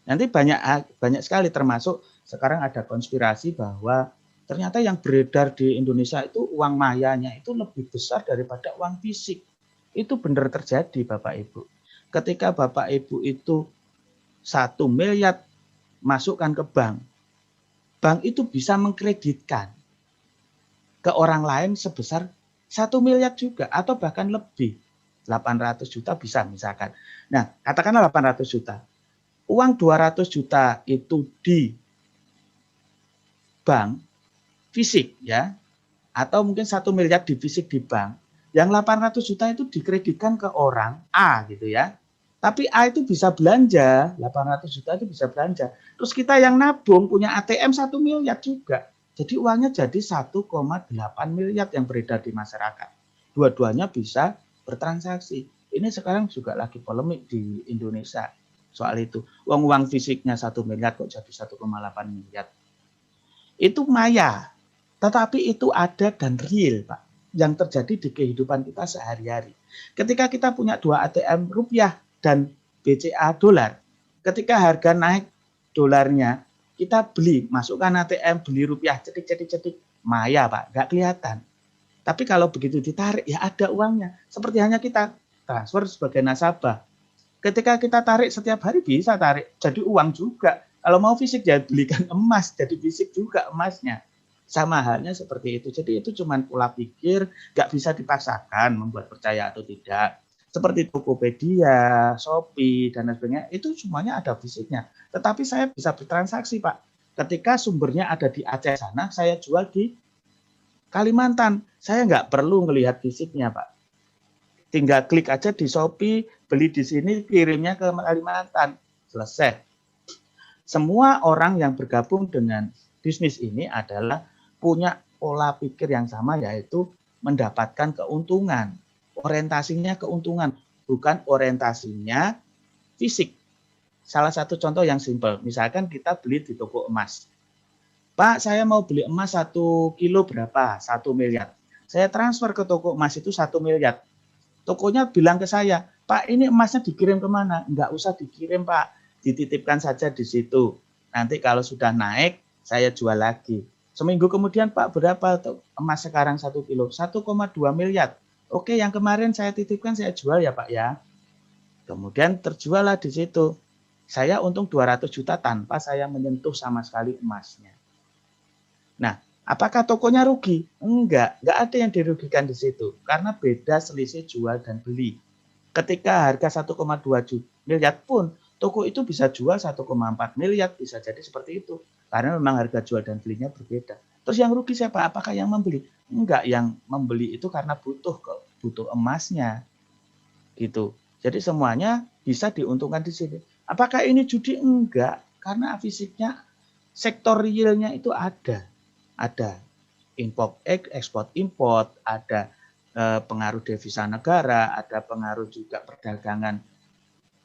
Nanti banyak sekali, termasuk sekarang ada konspirasi bahwa ternyata yang beredar di Indonesia itu uang mayanya itu lebih besar daripada uang fisik. Itu benar terjadi Bapak Ibu. Ketika Bapak Ibu itu 1 miliar masukkan ke bank, bank itu bisa mengkreditkan ke orang lain sebesar 1 miliar juga atau bahkan lebih. 800 juta bisa misalkan. Nah, katakanlah 800 juta. Uang 200 juta itu di bank fisik ya, atau mungkin 1 miliar di fisik di bank, yang 800 juta itu dikreditkan ke orang A gitu ya. Tapi A itu bisa belanja, 800 juta itu bisa belanja. Terus kita yang nabung punya ATM 1 miliar juga. Jadi uangnya jadi 1,8 miliar yang beredar di masyarakat. Dua-duanya bisa bertransaksi. Ini sekarang juga lagi polemik di Indonesia soal itu. Uang fisiknya 1 miliar kok jadi 1,8 miliar. Itu maya. Tetapi itu ada dan real, Pak. Yang terjadi di kehidupan kita sehari-hari. Ketika kita punya 2 ATM rupiah dan BCA dolar. Ketika harga naik dolarnya, kita beli, masukkan ATM, beli rupiah, cetik, maya Pak, nggak kelihatan. Tapi kalau begitu ditarik, ya ada uangnya. Seperti hanya kita transfer sebagai nasabah. Ketika kita tarik setiap hari bisa tarik, jadi uang juga. Kalau mau fisik, ya belikan emas, jadi fisik juga emasnya. Sama halnya seperti itu. Jadi itu cuma pola pikir, nggak bisa dipaksakan membuat percaya atau tidak. Seperti Tokopedia, Shopee, dan lain sebagainya, itu semuanya ada fisiknya. Tetapi saya bisa bertransaksi, Pak. Ketika sumbernya ada di Aceh sana, saya jual di Kalimantan. Saya nggak perlu melihat fisiknya, Pak. Tinggal klik aja di Shopee, beli di sini, kirimnya ke Kalimantan. Selesai. Semua orang yang bergabung dengan bisnis ini adalah punya pola pikir yang sama, yaitu mendapatkan keuntungan. Orientasinya keuntungan, bukan orientasinya fisik. Salah satu contoh yang simpel, misalkan kita beli di toko emas. Pak, saya mau beli emas 1 kilo berapa? 1 miliar. Saya transfer ke toko emas itu 1 miliar. Tokonya bilang ke saya, Pak, ini emasnya dikirim kemana? Enggak usah dikirim, Pak. Dititipkan saja di situ. Nanti kalau sudah naik, saya jual lagi. Seminggu kemudian, Pak, berapa emas sekarang 1 kilo? 1,2 miliar. Oke, yang kemarin saya titipkan, saya jual ya, Pak, ya. Kemudian terjual lah di situ. Saya untung 200 juta tanpa saya menyentuh sama sekali emasnya. Nah, apakah tokonya rugi? Enggak ada yang dirugikan di situ. Karena beda selisih jual dan beli. Ketika harga 1,2 miliar pun, toko itu bisa jual 1,4 miliar, bisa jadi seperti itu. Karena memang harga jual dan belinya berbeda. Terus yang rugi siapa? Apakah yang membeli? Enggak, yang membeli itu karena butuh emasnya. Gitu. Jadi semuanya bisa diuntungkan di sini. Apakah ini judi? Enggak, karena fisiknya sektor realnya itu ada. Ada import, ekspor, import, ada pengaruh devisa negara, ada pengaruh juga perdagangan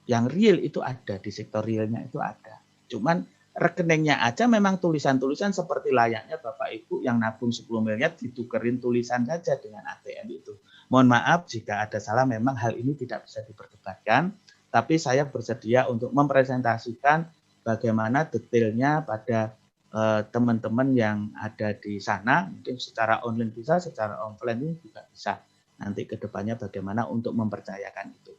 yang real itu ada, di sektor realnya itu ada. Cuman rekeningnya aja memang tulisan-tulisan seperti layaknya Bapak Ibu yang nabung 10 miliar ditukerin tulisan saja dengan ATM itu. Mohon maaf jika ada salah, memang hal ini tidak bisa diperdebatkan, tapi saya bersedia untuk mempresentasikan bagaimana detailnya pada teman-teman yang ada di sana, mungkin secara online bisa, secara offline ini juga bisa. Nanti ke depannya bagaimana untuk mempercayakan itu.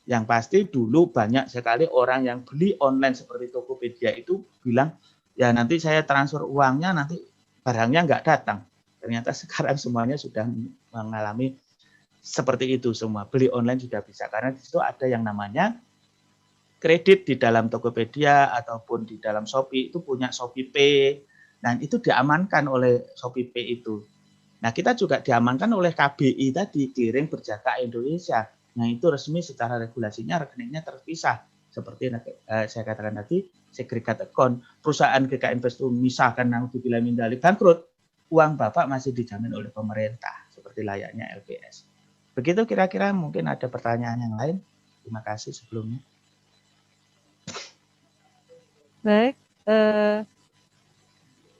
Yang pasti dulu banyak sekali orang yang beli online seperti Tokopedia itu bilang, ya nanti saya transfer uangnya, nanti barangnya nggak datang. Ternyata sekarang semuanya sudah mengalami seperti itu semua. Beli online sudah bisa, karena di situ ada yang namanya kredit di dalam Tokopedia ataupun di dalam Shopee itu punya Shopee Pay. Dan itu diamankan oleh Shopee Pay itu. Nah, kita juga diamankan oleh KBI tadi, Clearing Berjangka Indonesia. Nah, itu resmi secara regulasinya rekeningnya terpisah. Seperti saya katakan tadi, segregated account. Perusahaan GK Invest itu misalkan naudzubillah min dzalik bangkrut, uang Bapak masih dijamin oleh pemerintah seperti layaknya LPS. Begitu kira-kira, mungkin ada pertanyaan yang lain. Terima kasih sebelumnya. Baik,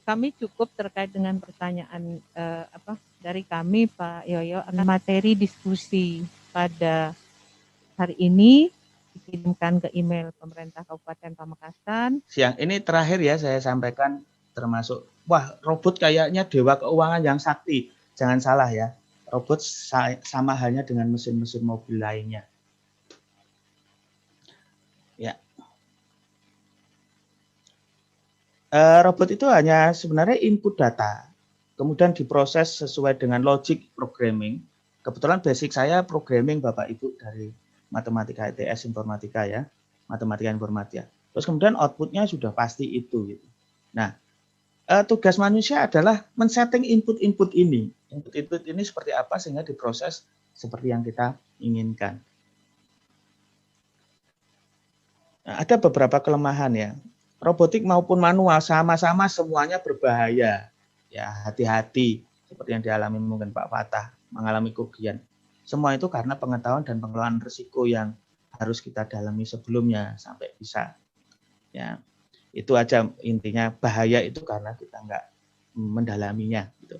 kami cukup terkait dengan pertanyaan dari kami, Pak Yoyo. Materi diskusi pada hari ini dikirimkan ke email pemerintah Kabupaten Pamekasan. Siang ini terakhir ya saya sampaikan, termasuk, wah robot kayaknya dewa keuangan yang sakti. Jangan salah ya, robot sama halnya dengan mesin-mesin mobil lainnya. Ya. Robot itu hanya sebenarnya input data, kemudian diproses sesuai dengan logic programming. Kebetulan basic saya programming Bapak Ibu dari matematika ITS informatika ya, matematika informatika. Terus kemudian outputnya sudah pasti itu. Gitu. Nah, tugas manusia adalah men-setting input-input ini. Input-input ini seperti apa sehingga diproses seperti yang kita inginkan. Nah, ada beberapa kelemahan ya. Robotik maupun manual sama-sama semuanya berbahaya. Ya, hati-hati seperti yang dialami mungkin Pak Fatah, mengalami kerugian. Semua itu karena pengetahuan dan pengelolaan risiko yang harus kita dalami sebelumnya sampai bisa. Ya, itu aja intinya, bahaya itu karena kita nggak mendalaminya. Gitu.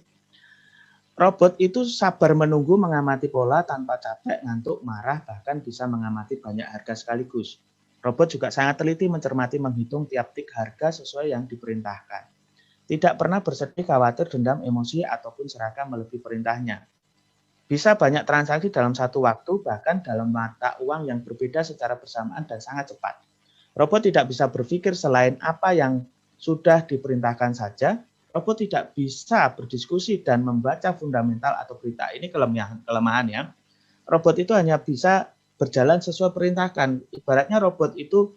Robot itu sabar menunggu, mengamati pola tanpa capek, ngantuk, marah, bahkan bisa mengamati banyak harga sekaligus. Robot juga sangat teliti mencermati menghitung tiap tik harga sesuai yang diperintahkan. Tidak pernah bersedih, khawatir, dendam, emosi, ataupun serakah melebihi perintahnya. Bisa banyak transaksi dalam satu waktu, bahkan dalam mata uang yang berbeda secara bersamaan dan sangat cepat. Robot tidak bisa berpikir selain apa yang sudah diperintahkan saja. Robot tidak bisa berdiskusi dan membaca fundamental atau berita. Ini kelemahan ya. Robot itu hanya bisa berjalan sesuai perintahkan. Ibaratnya robot itu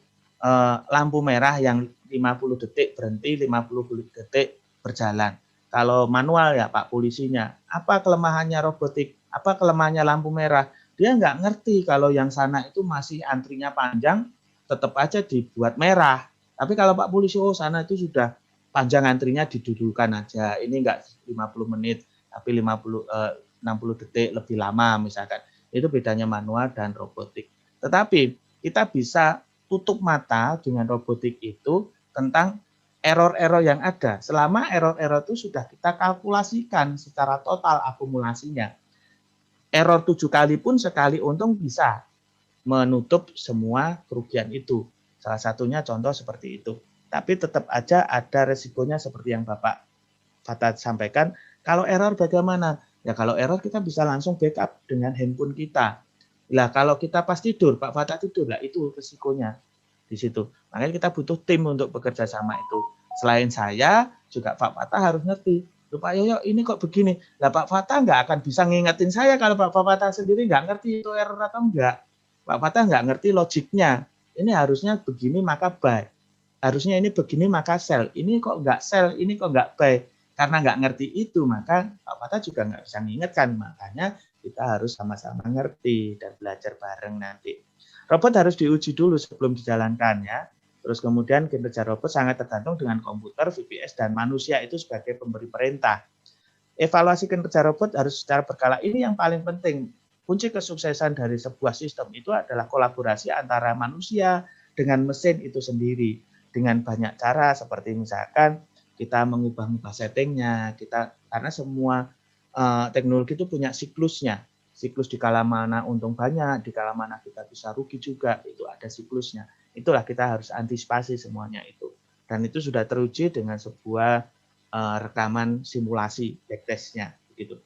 lampu merah yang 50 detik berhenti, 50 detik berjalan. Kalau manual ya Pak polisinya, apa kelemahannya robotik? Apa kelemahannya lampu merah? Dia nggak ngerti kalau yang sana itu masih antrinya panjang, tetap aja dibuat merah. Tapi kalau Pak polisi, oh sana itu sudah panjang antrinya, didudukkan aja. Ini enggak 50 menit, tapi 60 detik lebih lama misalkan. Itu bedanya manual dan robotik. Tetapi kita bisa tutup mata dengan robotik itu tentang error-error yang ada. Selama error-error itu sudah kita kalkulasikan secara total akumulasinya. Error 7 kali pun sekali untung bisa menutup semua kerugian itu. Salah satunya contoh seperti itu. Tapi tetap aja ada resikonya seperti yang Bapak Fata sampaikan. Kalau error bagaimana? Ya kalau error kita bisa langsung backup dengan handphone kita. Lah kalau kita pas tidur, Pak Fata tidur, lah itu resikonya di situ. Makanya kita butuh tim untuk bekerja sama itu. Selain saya, juga Pak Fata harus ngerti. Loh Pak Yoyo, ini kok begini? Lah Pak Fata nggak akan bisa ngingetin saya kalau Pak Fata sendiri nggak ngerti itu error atau enggak. Pak Fata nggak ngerti logiknya. Ini harusnya begini maka buy. Harusnya ini begini maka sell. Ini kok nggak sell, ini kok nggak buy. Karena nggak ngerti itu, maka Pak Fata juga nggak bisa mengingatkan. Makanya kita harus sama-sama ngerti dan belajar bareng nanti. Robot harus diuji dulu sebelum dijalankan ya. Terus kemudian kinerja robot sangat tergantung dengan komputer, VPS, dan manusia itu sebagai pemberi perintah. Evaluasi kinerja robot harus secara berkala. Ini yang paling penting. Kunci kesuksesan dari sebuah sistem itu adalah kolaborasi antara manusia dengan mesin itu sendiri. Dengan banyak cara seperti misalkan kita mengubah-ubah settingnya, karena semua teknologi itu punya siklusnya. Siklus di kala mana untung banyak, di kala mana kita bisa rugi juga, itu ada siklusnya. Itulah kita harus antisipasi semuanya itu. Dan itu sudah teruji dengan sebuah rekaman simulasi backtest-nya gitu.